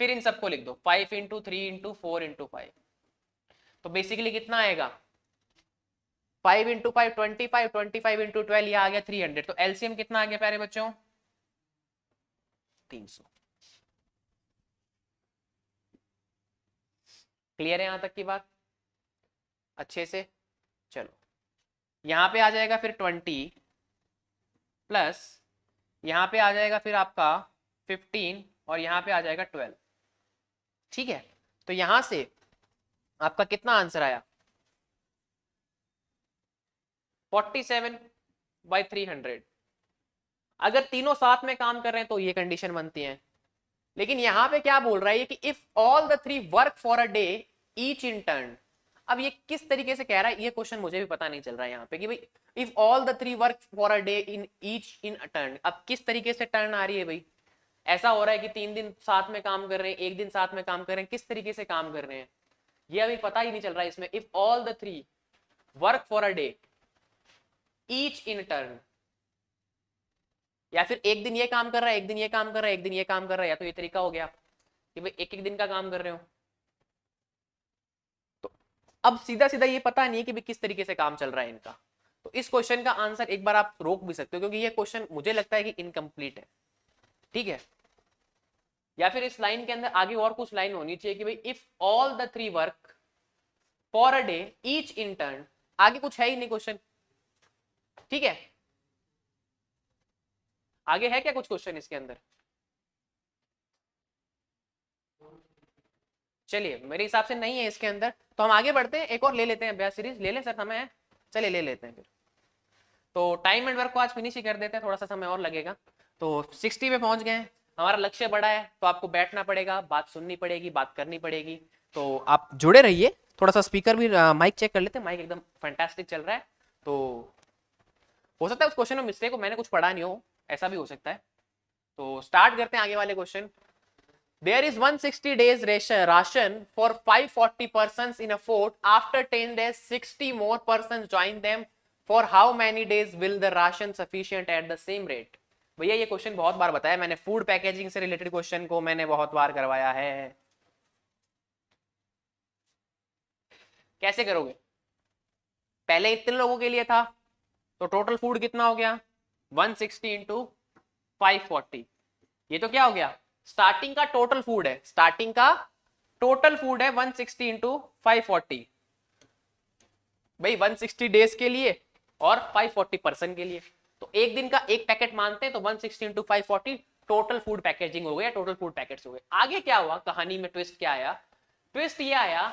फिर इन सबको लिख दो 5 × 3 × 4 × 5। तो बेसिकली कितना आएगा? 5 × 5 25, 25 × 12 ये आ गया 300। तो एलसीएम कितना आ गया प्यारे बच्चों? 300। क्लियर है यहां तक की बात अच्छे से? चलो यहां पे आ जाएगा फिर 20 प्लस, यहां पे आ जाएगा फिर आपका 15 और यहां पे आ जाएगा 12, ठीक है। तो यहां से आपका कितना आंसर आया? 47/300। अगर तीनों साथ में काम कर रहे हैं तो ये कंडीशन बनती है। लेकिन यहां पे क्या बोल रहा है कि if all the 3 work for a day each in turn. अब ये किस तरीके से कह रहा है ये क्वेश्चन मुझे भी पता नहीं चल रहा है यहाँ पे कि भाई if all the 3 work for a day in each in turn, अब किस तरीके से टर्न आ रही है भाई? ऐसा हो रहा है कि 3 दिन साथ में काम कर रहे हैं, 1 दिन साथ में काम कर रहे हैं, किस तरीके से काम कर रहे हैं ये अभी पता ही नहीं चल रहा है इसमें। If all the 3 work for a day each in turn, या फिर एक दिन ये काम कर रहा है, एक दिन ये काम कर रहा है, एक दिन ये काम कर रहा है, या तो ये तरीका हो गया कि भाई एक एक दिन का काम कर रहे हो। तो अब सीधा सीधा ये पता नहीं है कि भाई किस तरीके से काम चल रहा है इनका। तो इस क्वेश्चन का आंसर एक बार आप रोक भी सकते हो क्योंकि ये क्वेश्चन मुझे लगता है कि इनकम्प्लीट है, ठीक है। या फिर इस लाइन के अंदर आगे और कुछ लाइन होनी चाहिए कि भाई if all the 3 work for a day each intern, आगे कुछ है ही नहीं क्वेश्चन, ठीक है, आगे है क्या कुछ क्वेश्चन इसके अंदर? चलिए मेरे हिसाब से नहीं है इसके अंदर, तो हम आगे बढ़ते हैं, एक और ले लेते हैं अभ्यास सीरीज, ले लें सर, समय है, चलिए ले लेते हैं फिर। तो टाइम एंड वर्क को आज फिनिश ही कर देते हैं, थोड़ा सा समय और लगेगा। तो 60 पे पहुंच गए हैं, हमारा लक्ष्य बड़ा है, तो आपको बैठना पड़ेगा, बात सुननी पड़ेगी, बात करनी पड़ेगी, तो आप जुड़े रहिए। थोड़ा सा स्पीकर भी, माइक चेक कर लेते हैं, माइक एकदम फैंटास्टिक चल रहा है, तो हो सकता है उस क्वेश्चन में मिस्टेक हो, मैंने कुछ पढ़ा नहीं हो, ऐसा भी हो सकता है। तो स्टार्ट करते हैं आगे वाले question. There is 160 days ration for 540 persons in a fort. After 10 days, 60 more persons join them. For how many days will the ration sufficient at the same rate? भैया ये क्वेश्चन बहुत बार बताया मैंने, फूड पैकेजिंग से related question को मैंने बहुत बार करवाया है। कैसे करोगे? पहले इतने लोगों के लिए था, तो टोटल फूड कितना हो गया? 160 इंटू 540, ये तो क्या हो गया? स्टार्टिंग का टोटल फूड है, स्टार्टिंग का टोटल फूड है 160 इंटू 540, भाई 160 डेज के लिए और 540 पर्सन के लिए, तो एक दिन का एक पैकेट मानते हैं, तो 160 इंटू 540 टोटल फूड पैकेजिंग हो गया, टोटल फूड पैकेट्स हो गए। आगे क्या हुआ कहानी में, ट्विस्ट क्या आया? ट्विस्ट ये आया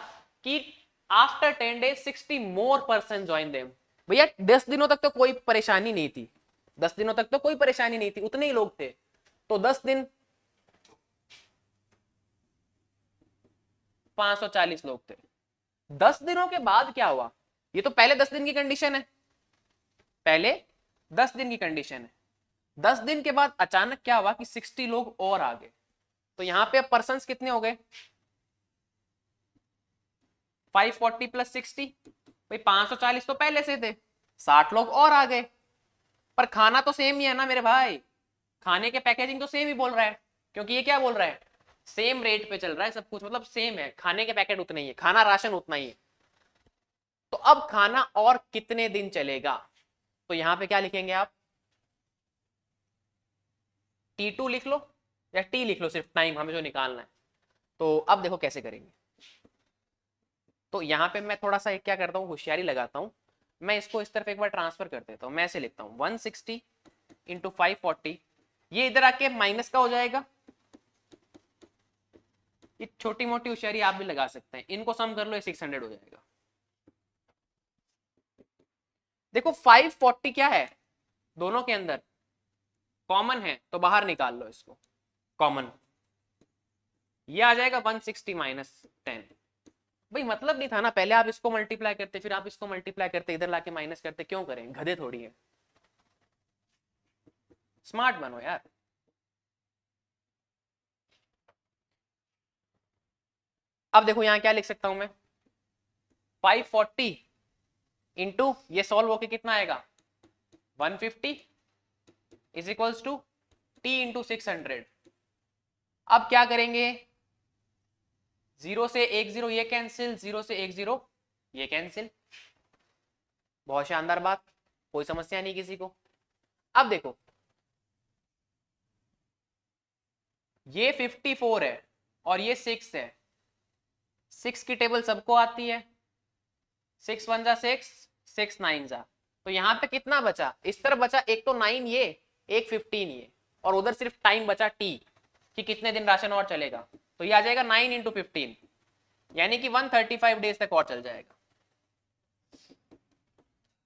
कि after 10 days 60 more person join them. भैया 10 दिनों तक तो कोई परेशानी नहीं थी, 10 दिनों तक तो कोई परेशानी नहीं थी, उतने ही लोग थे, तो 10 दिन 540 लोग थे। 10 दिनों के बाद क्या हुआ? ये तो पहले 10 दिन की कंडीशन है, पहले 10 दिन की कंडीशन है, 10 दिन के बाद अचानक क्या हुआ कि 60 लोग और आ गए, तो यहां पे अब पर्सन कितने हो गए? 540 प्लस 60, भाई 540 तो पहले से थे, 60 लोग और आ गए, पर खाना तो सेम ही है ना मेरे भाई, खाने के पैकेजिंग तो सेम ही बोल रहा है, क्योंकि ये क्या बोल रहा है? सेम रेट पे चल रहा है सब कुछ, मतलब सेम है, खाने के पैकेट उतने ही है, खाना राशन उतना ही है, तो अब खाना और कितने दिन चलेगा? तो यहां पे क्या लिखेंगे आप? T2 लिख लो या टी लिख लो, सिर्फ टाइम हमें जो निकालना है। तो अब देखो कैसे करेंगे, तो यहां पे मैं थोड़ा सा क्या करता हूँ, होशियारी लगाता हूँ, मैं इसको इस तरफ एक बार ट्रांसफर कर देता हूँ, मैं ऐसे लिखता हूँ 160 इंटू 540, ये इधर आके माइनस का हो जाएगा, ये छोटी मोटी होशियारी आप भी लगा सकते हैं, इनको सम कर लो, ये 600 हो जाएगा। देखो 540 क्या है, दोनों के अंदर कॉमन है, तो बाहर निकाल लो इसको कॉमन, ये आ जाएगा 160 माइनस 10। भाई मतलब नहीं था ना, पहले आप इसको मल्टीप्लाई करते, फिर आप इसको मल्टीप्लाई करते, इधर लाके माइनस करते, क्यों करें, गधे थोड़ी है, स्मार्ट बनो यार। अब देखो यहां क्या लिख सकता हूं मैं, 540 इंटू ये सॉल्व होके कितना आएगा, 150 is equals to T into 600। अब क्या करेंगे, 0 से 1 0 ये कैंसिल, 0 से 1 0 ये कैंसिल, बहुत शानदार बात, कोई समस्या नहीं किसी को। अब देखो ये 54 है और ये 6 है, 6 की टेबल सबको आती है, 6 1 जा 6, 6 9 जा, तो यहाँ पे कितना बचा, इस तरफ बचा एक तो 9 ये, एक 15 ये, और उधर सिर्फ टाइम बचा टी कि कितने दिन राशन और चलेगा, तो ये आ जाएगा 9 इंटू 15, यानी कि 135 डेज तक और चल जाएगा।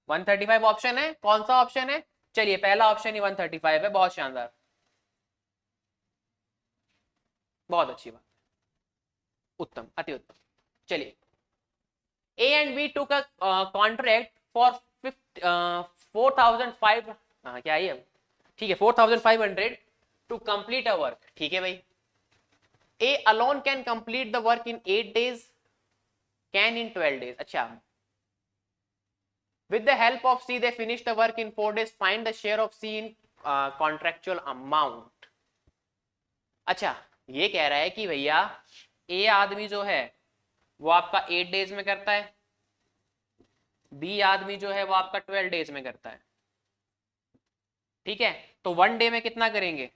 135 ऑप्शन है, कौन सा ऑप्शन है? चलिए पहला ऑप्शन ही 135 है, बहुत शानदार, बहुत अच्छी बात, उत्तम, अति उत्तम। चलिए A and B took a contract for 4,500, क्या है ठीक है, 4,500 to complete a work, ठीक है भाई। A alone can complete the work in 8 days, can in 12 days, अच्छा। With the help of C they finish the work in 4 days, find the share of C in contractual amount। अच्छा ये कह रहा है कि भैया A आदमी जो है वो आपका 8 डेज में करता है, बी आदमी जो है वो आपका 12 डेज में करता है, ठीक है, तो 1 डे में कितना करेंगे,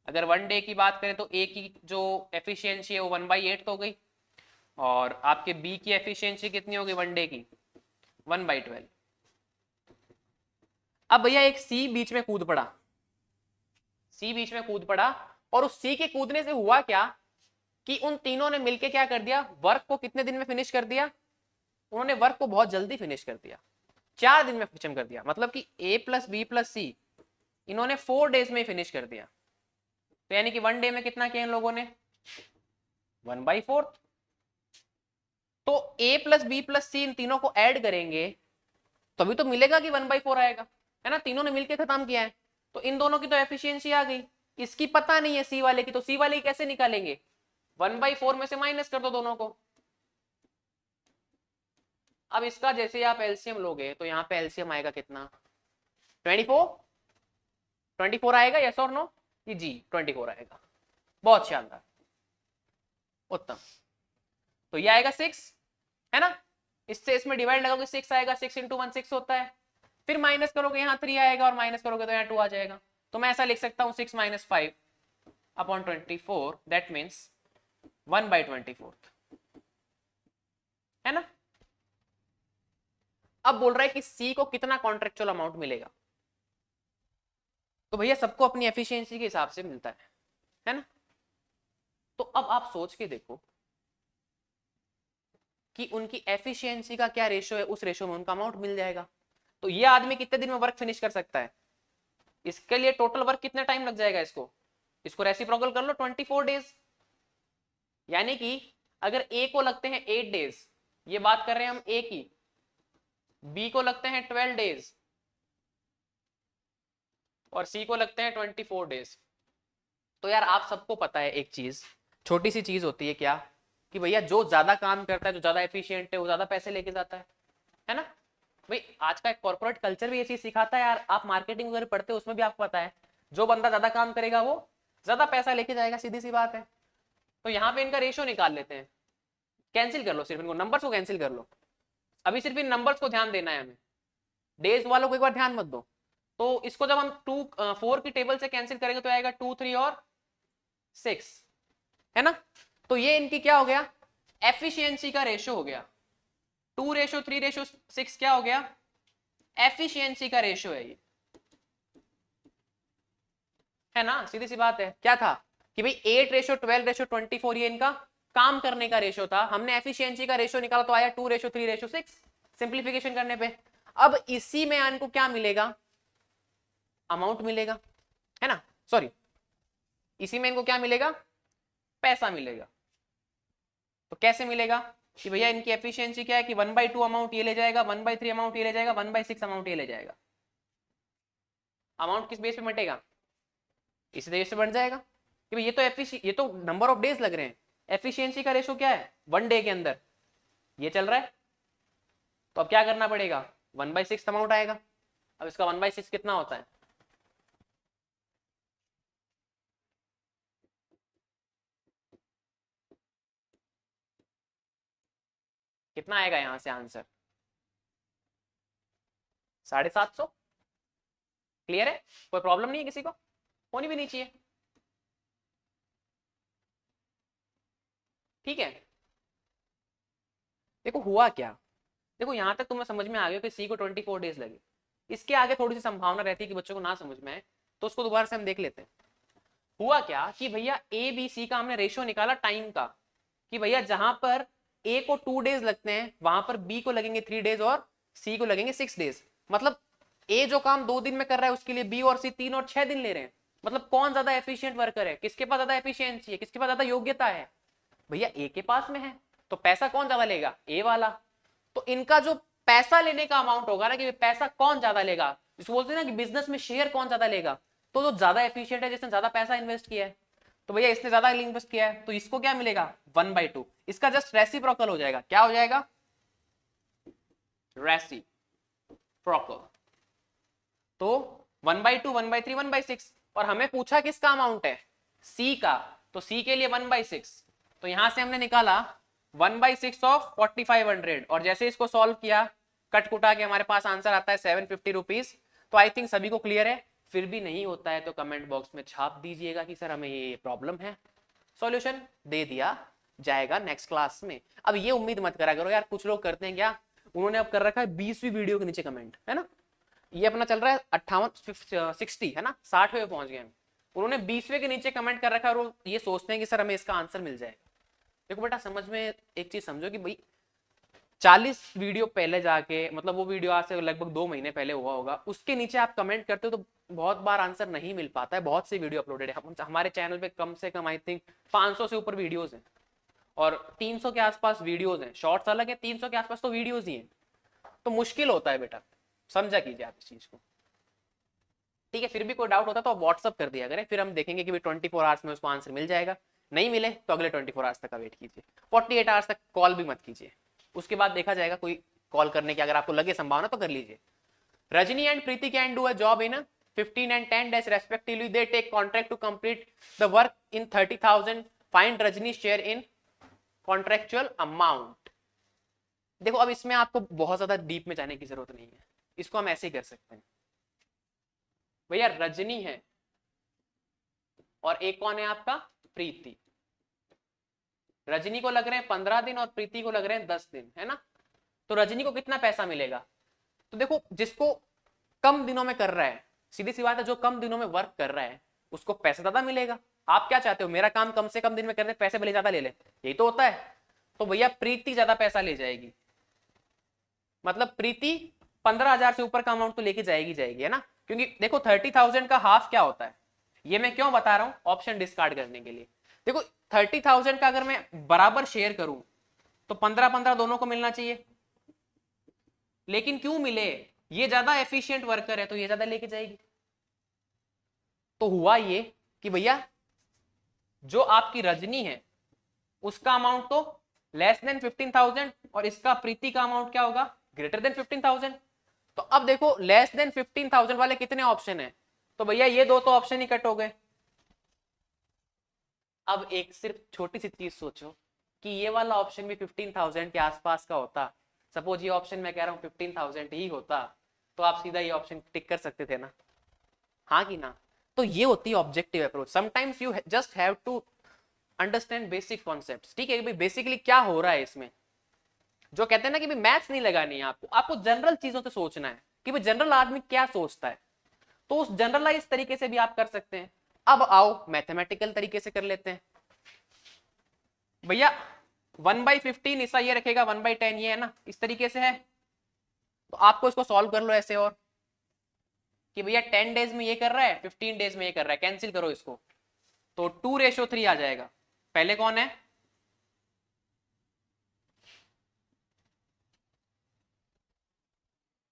अगर 1 डे की बात करें तो ए की जो एफिशिएंसी है वो 1/8 हो गई, और आपके बी की एफिशिएंसी कितनी होगी वन डे की 1/12। अब भैया एक सी बीच में कूद पड़ा, सी बीच में कूद पड़ा, और उस सी के कूदने से हुआ क्या कि उन तीनों ने मिलके क्या कर दिया, वर्क को कितने दिन में फिनिश कर दिया, उन्होंने वर्क को बहुत जल्दी फिनिश कर दिया, 4 दिन में खत्म कर दिया। मतलब कि ए प्लस बी प्लस सी इन्होंने 4 डेज में फिनिश कर दिया। तो यानी कि 1 डे में कितना किया इन लोगों ने 1/4। तो ए प्लस बी प्लस सी इन तीनों को ऐड करेंगे तभी तो मिलेगा कि 1/4 आएगा, है ना, तीनों ने मिलकर खत्म किया है। तो इन दोनों की तो एफिशिएंसी आ गई, इसकी पता नहीं है सी वाले की, तो सी वाले की कैसे निकालेंगे, 1/4 में से माइनस कर दो दोनों को। अब इसका जैसे आप एलसीएम लोगे तो यहाँ पे एलसीएम आएगा कितना 24 आएगा, यस और नो, जी 24 आएगा, बहुत शानदार, उत्तम। तो ये आएगा 6, है ना, इससे इसमें डिवाइड लगाओगे 6 आएगा, 6 × 1 6 होता है, फिर माइनस करोगे यहाँ 3 आएगा, और माइनस करोगे तो यहाँ 2 आ जाएगा। तो मैं ऐसा लिख सकता हूँ 6 - 5 अपॉन 24, दैट मीन्स 1/24, है ना। अब बोल रहा है कि सी को कितना कॉन्ट्रेक्चुअल अमाउंट मिलेगा, तो भैया सबको अपनी एफिशिएंसी के हिसाब से मिलता है ना। तो अब आप सोच के देखो कि उनकी एफिशिएंसी का क्या रेशो है, उस रेशो में उनका अमाउंट मिल जाएगा। तो ये आदमी कितने दिन में वर्क फिनिश कर सकता है, इसके लिए टोटल वर्क कितना टाइम लग जाएगा, इसको रेसिप्रोकल कर लो 24 डेज। यानी कि अगर ए को लगते हैं 8 डेज, ये बात कर रहे हैं हम ए की, बी को लगते हैं 12 डेज और सी को लगते हैं 24 डेज। तो यार आप सबको पता है एक चीज, छोटी सी चीज होती है क्या, कि भैया जो ज्यादा काम करता है, जो ज्यादा एफिशिएंट है, वो ज्यादा पैसे लेके जाता है ना। भाई आज का एक कॉर्पोरेट कल्चर भी ये चीज सिखाता है यार, आप मार्केटिंग वगैरह पढ़ते हो उसमें भी आपको पता है, जो बंदा ज्यादा काम करेगा वो ज्यादा पैसा लेके जाएगा, सीधी सी बात है। तो यहाँ पे इनका रेशियो निकाल लेते हैं, कैंसिल कर लो, सिर्फ इनको नंबर्स को कैंसिल कर लो, अभी सिर्फ इन नंबर्स को ध्यान देना है हमें, डेज वालों को एक बार ध्यान मत दो। तो इसको जब हम 4 की टेबल से कैंसिल करेंगे तो आएगा 2 3 और 6, है ना। तो ये इनकी क्या हो गया, एफिशिएंसी का रेशियो हो गया, 2:3:6 क्या हो गया, एफिशिएंसी का रेशियो है ये, है ना, सीधी सी बात है। क्या था कि भाई 8:12:24 ये इनका काम करने का रेशियो था, हमने एफिशिएंसी का रेशियो निकाला तो आया 2:3:6 सिंप्लीफिकेशन करने पे। अब इसी में इनको क्या मिलेगा, अमाउंट मिलेगा, है ना, सॉरी, इसी में इनको क्या मिलेगा, पैसा मिलेगा। तो कैसे मिलेगा कि भैया इनकी एफिशिएंसी क्या है कि 1/2 अमाउंट ये ले जाएगा, 1/3 अमाउंट ये ले जाएगा, 1/6 अमाउंट ये ले जाएगा। अमाउंट किस बेस पे बटेगा, इस बेस पे बन जाएगा कि भाई ये तो नंबर ऑफ डेज लग रहे हैं, एफिशिएंसी का रेशो क्या है 1 डे के अंदर ये चल रहा है, तो अब क्या करना पड़ेगा 1/6 अमाउंट आएगा। अब इसका 1/6 कितना होता है, कितना आएगा यहां से आंसर 750। क्लियर है, कोई प्रॉब्लम नहीं है किसी को, होनी भी नहीं चाहिए, ठीक है। देखो हुआ क्या, देखो यहां तक तुम्हें समझ में आ गया कि सी को 24 डेज लगे, इसके आगे थोड़ी सी संभावना रहती है कि बच्चों को ना समझ में आए, तो उसको दोबारा से हम देख लेते हैं। हुआ क्या कि भैया ए बी सी का हमने रेशियो निकाला टाइम का, कि भैया जहां पर ए को 2 डेज लगते हैं वहां पर बी को लगेंगे 3 डेज और सी को लगेंगे 6 डेज। मतलब ए जो काम 2 दिन में कर रहा है उसके लिए बी और सी 3 और 6 दिन ले रहे हैं। मतलब कौन ज्यादा एफिशिएंट वर्कर है, किसके पास ज्यादा एफिशिएंसी है, किसके पास ज्यादा योग्यता है, भैया ए के पास में है, तो पैसा कौन ज्यादा लेगा, ए वाला। तो इनका जो पैसा लेने का अमाउंट होगा ना, कि पैसा कौन ज्यादा लेगा, जिसको बोलते हैं ना कि बिजनेस में शेयर कौन ज्यादा लेगा, तो जो ज्यादा एफिशिएंट है, जिसने ज्यादा पैसा इन्वेस्ट किया है, तो भैया इसने ज्यादा इन्वेस्ट किया है, तो इसको क्या मिलेगा 1/2, इसका जस्ट रेसिप्रोकल हो जाएगा, क्या हो जाएगा रेसिप्रोकल। तो 1/2 1/3 1/6, और हमें पूछा किसका अमाउंट है, सी का, तो सी के लिए 1/6, तो यहां से हमने निकाला 1/6 ऑफ 4500, और जैसे इसको सॉल्व किया कट कुटा के हमारे पास आंसर आता है 750 रुपीज। तो आई थिंक सभी को क्लियर है, फिर भी नहीं होता है तो कमेंट बॉक्स में छाप दीजिएगा कि सर हमें ये प्रॉब्लम है, सॉल्यूशन दे दिया। जाएगा नेक्स्ट क्लास में। अब ये उम्मीद मत करा करो यार, कुछ लोग करते हैं क्या, उन्होंने अब कर रखा है 20वीं वीडियो के नीचे कमेंट, है ना, ये अपना चल रहा है 58 60 है ना, 60वें पे पहुंच गए हम, उन्होंने 20वें के नीचे कमेंट कर रखा है और ये सोचते हैं कि सर हमें इसका आंसर मिल जाएगा। देखो बेटा समझ में एक चीज समझो कि भाई 40 वीडियो पहले जाके, मतलब वो वीडियो आज से लगभग 2 महीने पहले हुआ होगा, उसके नीचे आप कमेंट करते हो तो बहुत बार आंसर नहीं मिल पाता है। बहुत सी वीडियो अपलोडेड है हमारे चैनल पे, कम से कम आई थिंक 500 से ऊपर वीडियोस हैं और 300 के आसपास वीडियोस हैं, शॉर्ट्स अलग है, 300 के आसपास तो वीडियोस ही हैं। तो मुश्किल होता है बेटा, समझा कीजिए आप इस चीज को, ठीक है। फिर भी कोई डाउट होता तो आप व्हाट्सअप कर दिया करें, फिर हम देखेंगे कि 24 आवर्स में उसको आंसर मिल जाएगा, नहीं मिले तो अगले 24 आवर्स तक का वेट कीजिए, 48 आवर्स तक कॉल भी मत कीजिए, उसके बाद देखा जाएगा कोई कॉल करने की अगर आपको लगे संभावना तो कर लीजिए। Rajni and Preeti can do a job in 15 and 10 days respectively. They take contract to complete the work in 30,000. Find Rajni share in contractual amount. देखो अब इसमें आपको बहुत ज्यादा डीप में जाने की जरूरत नहीं है, इसको हम ऐसे ही कर सकते हैं। भैया रजनी है और एक कौन है आपका, प्रीति। रजनी को लग रहे हैं 15 दिन और प्रीति को लग रहे हैं 10 दिन, है ना। तो रजनी को कितना पैसा मिलेगा, तो देखो जिसको कम दिनों में कर रहा है, सीधी सी बात है, जो कम दिनों में वर्क कर रहा है उसको पैसा ज्यादा मिलेगा। आप क्या चाहते हो, मेरा काम कम से कम दिन में करने, पैसे भले ज्यादा ले ले, यही तो होता है। तो भैया प्रीति ज्यादा पैसा ले जाएगी, मतलब प्रीति 15,000 से ऊपर का अमाउंट तो लेके जाएगी जाएगी, है ना। क्योंकि देखो 30,000 का हाफ क्या होता है, ये मैं क्यों बता रहा हूं, ऑप्शन डिस्कार्ड करने के लिए। देखो 30,000 का अगर मैं बराबर शेयर करूं तो 15-15 दोनों को मिलना चाहिए, लेकिन क्यों मिले, ये ज्यादा एफिशिएंट वर्कर है तो ये ज्यादा लेके जाएगी। तो हुआ ये कि भैया जो आपकी रजनी है उसका अमाउंट तो लेस देन 15,000 और इसका प्रीति का अमाउंट क्या होगा, ग्रेटर देन 15,000। तो अब देखो लेस देन 15,000 वाले कितने ऑप्शन है, तो भैया ये दो तो ऑप्शन ही कट हो गए। अब एक सिर्फ छोटी सी चीज सोचो कि ये वाला ऑप्शन भी 15,000 के आसपास का होता, सपोज ये ऑप्शन मैं कह रहा हूं 15,000 ही होता, तो आप सीधा ये ऑप्शन टिक कर सकते थे ना, हाँ कि ना। तो ये होती है objective approach. Sometimes you just have to understand basic concepts, ठीक है, भाई बेसिकली क्या हो रहा है इसमें। जो कहते हैं ना कि भाई मैथ्स नहीं लगानी है आपको, आपको जनरल चीजों से सोचना है कि भाई जनरल आदमी क्या सोचता है, तो उस जनरलाइज तरीके से भी आप कर सकते हैं। अब आओ मैथमेटिकल तरीके से कर लेते हैं। भैया 1/15 ऐसा ये रखेगा, 1/10 ये है ना, इस तरीके से है। तो आपको इसको सॉल्व कर लो ऐसे, और कि भैया 10 डेज में ये कर रहा है, 15 डेज में ये कर रहा है, कैंसिल करो इसको, तो 2:3 आ जाएगा। पहले कौन है,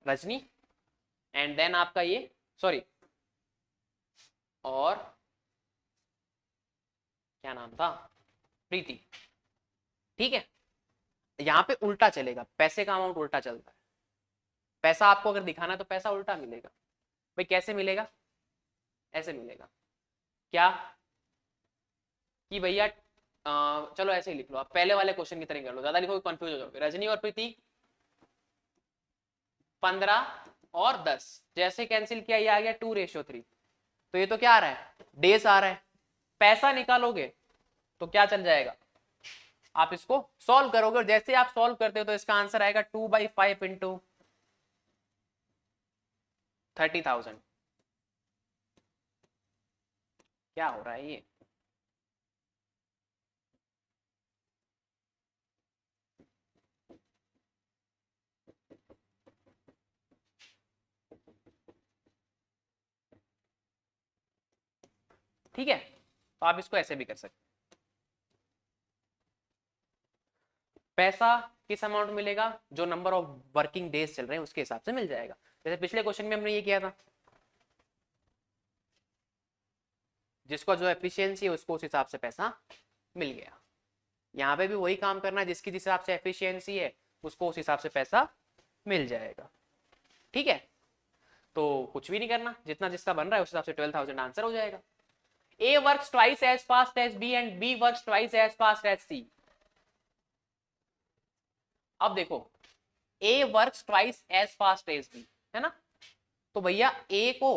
रजनी, एंड देन आपका ये, सॉरी, और क्या नाम था, प्रीति, ठीक है। यहां पे उल्टा चलेगा, पैसे का अमाउंट उल्टा चलता है, पैसा आपको अगर दिखाना है तो पैसा उल्टा मिलेगा। भाई कैसे मिलेगा, ऐसे मिलेगा क्या, कि भैया चलो ऐसे ही लिख लो, आप पहले वाले क्वेश्चन की तरह कर लो, ज्यादा लिखोगे कंफ्यूज हो जाओगे। रजनी और प्रीति 15 और 10, जैसे कैंसिल किया ये आ गया 2:3। तो ये तो क्या आ रहा है, डेज आ रहा है। पैसा निकालोगे तो क्या चल जाएगा, आप इसको सॉल्व करोगे और जैसे आप सॉल्व करते हो तो इसका आंसर आएगा 2/5 इंटू 30,000। क्या हो रहा है ये, ठीक है। तो आप इसको ऐसे भी कर सकते हैं। पैसा किस अमाउंट मिलेगा, जो नंबर ऑफ वर्किंग डेज चल रहे हैं उसके हिसाब से मिल जाएगा। जैसे पिछले क्वेश्चन में हमने ये किया था, जिसका जो एफिशिएंसी है उसको उस हिसाब से पैसा मिल गया। यहाँ पे भी वही काम करना है, जिसकी जिस हिसाब से एफिशिएंसी है उसको उस हिसाब से पैसा मिल जाएगा, ठीक है। तो कुछ भी नहीं करना, जितना जिसका बन रहा है उस हिसाब से 12,000 आंसर हो जाएगा। A works twice as fast as B and B works twice as fast as C. अब देखो A works twice as fast as B, है ना, तो भैया A को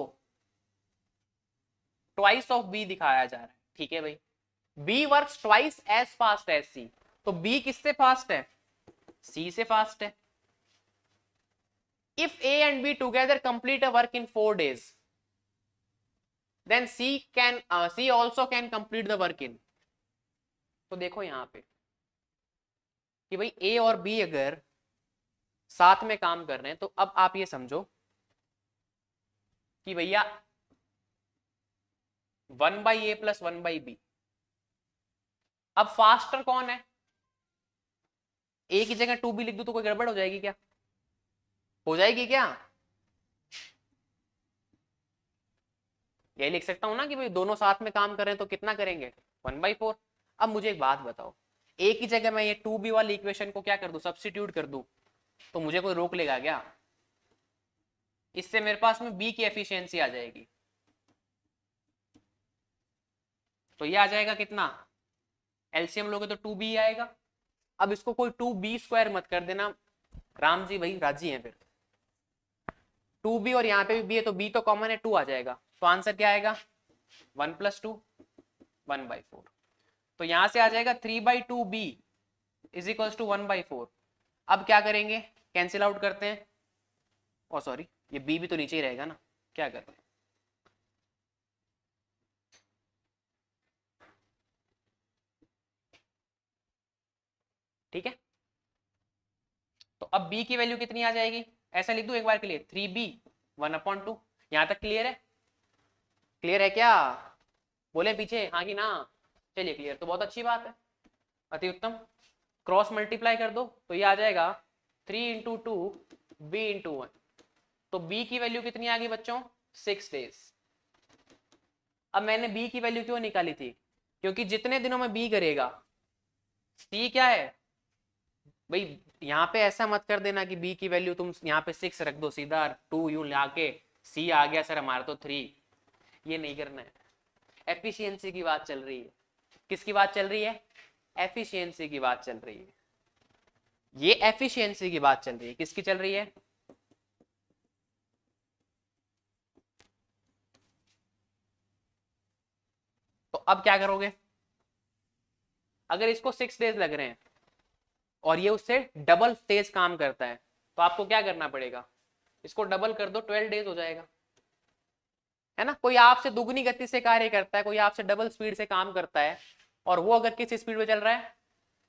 twice of B दिखाया जा रहा है, ठीक है भाई। B works twice as fast as C, तो बी किससे फास्ट है, सी से फास्ट है। If A and B together complete a work in 4 days, then C also can complete the work in। तो देखो यहां पे कि भाई ए और बी अगर साथ में काम कर रहे हैं, तो अब आप ये समझो कि भैया 1/a + 1/b, अब फास्टर कौन है, ए की जगह 2b लिख दूं तो कोई गड़बड़ हो जाएगी क्या, हो जाएगी क्या, यही लिख सकता हूं ना कि भाई दोनों साथ में काम कर रहे हैं तो कितना करेंगे 1/4। अब मुझे एक बात बताओ, ए की जगह मैं ये 2b वाली इक्वेशन को क्या कर दूं, सब्स्टिट्यूट कर दूं, तो मुझे कोई रोक लेगा क्या, इससे मेरे पास में बी की एफिशिएंसी आ जाएगी, तो ये आ जाएगा कितना, एलसीएम लोगे तो 2b आएगा। अब इसको कोई 2b² मत कर देना, राम जी भाई राजी हैं फिर, 2b और यहाँ पे भी b है तो b तो कॉमन है, 2 आ जाएगा, तो आंसर क्या आएगा 1 + 2 1/4। तो यहां से आ जाएगा 3/2b = 1/4। अब क्या करेंगे, कैंसिल आउट करते हैं, और सॉरी ये b भी तो नीचे ही रहेगा ना, क्या करते हैं, ठीक है। तो अब b की वैल्यू कितनी आ जाएगी, ऐसा लिख दूं एक बार के लिए 3b 1/2। यहां तक क्लियर है, क्लियर है क्या, बोले पीछे हाँ कि ना, चलिए क्लियर, तो बहुत अच्छी बात है, अति उत्तम। क्रॉस मल्टीप्लाई कर दो तो ये आ जाएगा 3 × 2 b × 1, तो b की वैल्यू कितनी आ गई बच्चों 6 days। अब मैंने b की वैल्यू क्यों निकाली थी, क्योंकि जितने दिनों में b करेगा, c क्या है भाई, यहाँ पे ऐसा मत कर देना कि b की वैल्यू तुम यहाँ पे 6 रख दो सीधा 2 यूं लाके c आ गया सर हमारा तो 3, ये नहीं करना है। एफिशिएंसी की बात चल रही है, किसकी बात चल रही है, एफिशिएंसी की बात चल रही है, ये एफिशिएंसी की बात चल रही है, किसकी चल रही है, तो अब क्या करोगे, अगर इसको 6 days लग रहे हैं और ये उससे डबल तेज काम करता है, तो आपको क्या करना पड़ेगा, इसको डबल कर दो 12 days हो जाएगा, है ना। कोई आपसे दुगनी गति से कार्य करता है, कोई आपसे डबल स्पीड से काम करता है, और वो अगर किस स्पीड में चल रहा है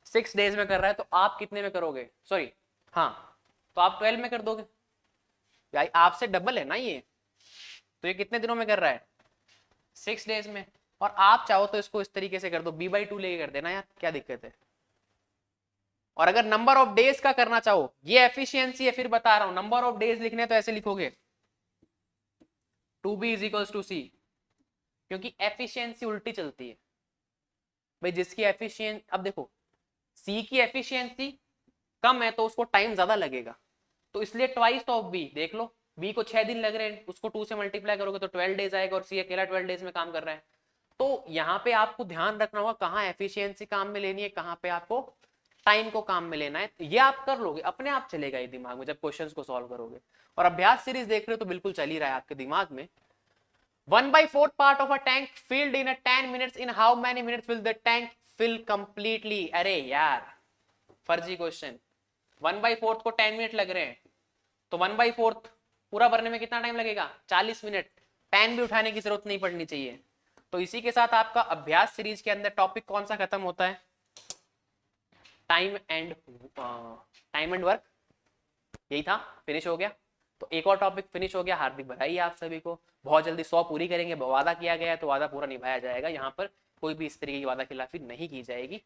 6 days में कर रहा है, तो आप कितने में करोगे, सॉरी हाँ, तो आप 12 में कर दोगे, भाई आपसे डबल है ना ये, तो ये कितने दिनों में कर रहा है 6 days में। और आप चाहो तो इसको इस तरीके से कर दो, b/2 लेके कर देना यार, क्या दिक्कत है। और अगर नंबर ऑफ डेज का करना चाहो, ये एफिशिएंसी है, फिर बता रहा हूं नंबर ऑफ डेज लिखने तो ऐसे लिखोगे 2b = c, क्योंकि एफिशिएंसी उल्टी चलती है भाई, जिसकी एफिशिएंसी, अब देखो c की एफिशिएंसी कम है तो उसको टाइम ज्यादा लगेगा, तो इसलिए ट्वाइस ऑफ b, देख लो b को 6 दिन लग रहे हैं, उसको 2 से मल्टीप्लाई करोगे तो 12 days आएगा, और c अकेला 12 days में काम कर रहा है। तो यहाँ पे आपको ध्यान रखना होगा कहाँ एफिशिएंसी काम में लेनी है, कहाँ पे आपको टाइम को काम में लेना है, ये आप कर लोगे, अपने आप चलेगा ये दिमाग में जब क्वेश्चंस को सॉल्व करोगे। और अभ्यास सीरीज देख रहे हो तो बिल्कुल चल ही रहा है आपके दिमाग में। 1/4 part of a tank filled in a 10 minutes, in how many minutes will the tank fill completely? अरे यार फर्जी क्वेश्चन, 1/4 को 10 मिनट लग रहे हैं, तो 1/4 पूरा भरने में कितना टाइम लगेगा 40 मिनट, पेन भी उठाने की जरूरत नहीं पड़नी चाहिए। तो इसी के साथ आपका अभ्यास सीरीज के अंदर टॉपिक कौन सा खत्म होता है, टाइम एंड वर्क, यही था, फिनिश हो गया। तो एक और टॉपिक फिनिश हो गया, हार्दिक बधाई आप सभी को, बहुत जल्दी 100 पूरी करेंगे, वादा किया गया है तो वादा पूरा निभाया जाएगा, यहाँ पर कोई भी इस तरीके की वादा खिलाफी नहीं की जाएगी,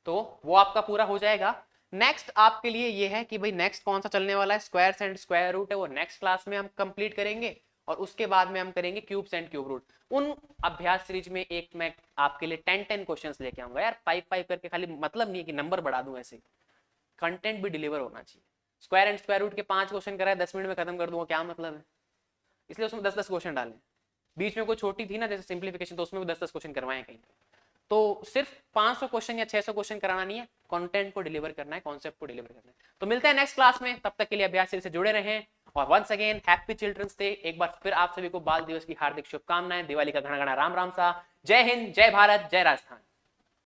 तो वो आपका पूरा हो जाएगा। नेक्स्ट आपके लिए ये है कि भाई नेक्स्ट कौन सा चलने वाला है, स्क्वायर्स एंड स्क्वायर रूट है, वो नेक्स्ट क्लास में हम कंप्लीट करेंगे, और उसके बाद में हम करेंगे क्यूब्स एंड क्यूब रूट। उन अभ्यास सीरीज में एक मैं आपके लिए 10 क्वेश्चंस लेके आऊंगा यार, 5 करके, खाली मतलब नहीं है कि नंबर बढ़ा दूं, ऐसे कंटेंट भी डिलीवर होना चाहिए। स्क्वायर एंड स्क्वायर रूट के 5 क्वेश्चन कराए 10 मिनट में खत्म कर दूंगा, क्या मतलब है, इसलिए उसमें 10 क्वेश्चन डाले, बीच में कोई छोटी थी ना जैसे सिंप्लीफिकेशन, तो उसमें भी 10 क्वेश्चन करवाए कहीं, तो सिर्फ 500 क्वेश्चन या 600 क्वेश्चन कराना नहीं है, कंटेंट को डिलीवर करना है, कॉन्सेप्ट को डिलीवर करना है। तो मिलते हैं नेक्स्ट क्लास में, तब तक के लिए अभ्यास सीरीज से जुड़े रहें, और once again happy children's day, एक बार फिर आप सभी को बाल दिवस की हार्दिक शुभकामनाएं, दिवाली का घना घना राम राम सा, जय हिंद, जय भारत, जय राजस्थान।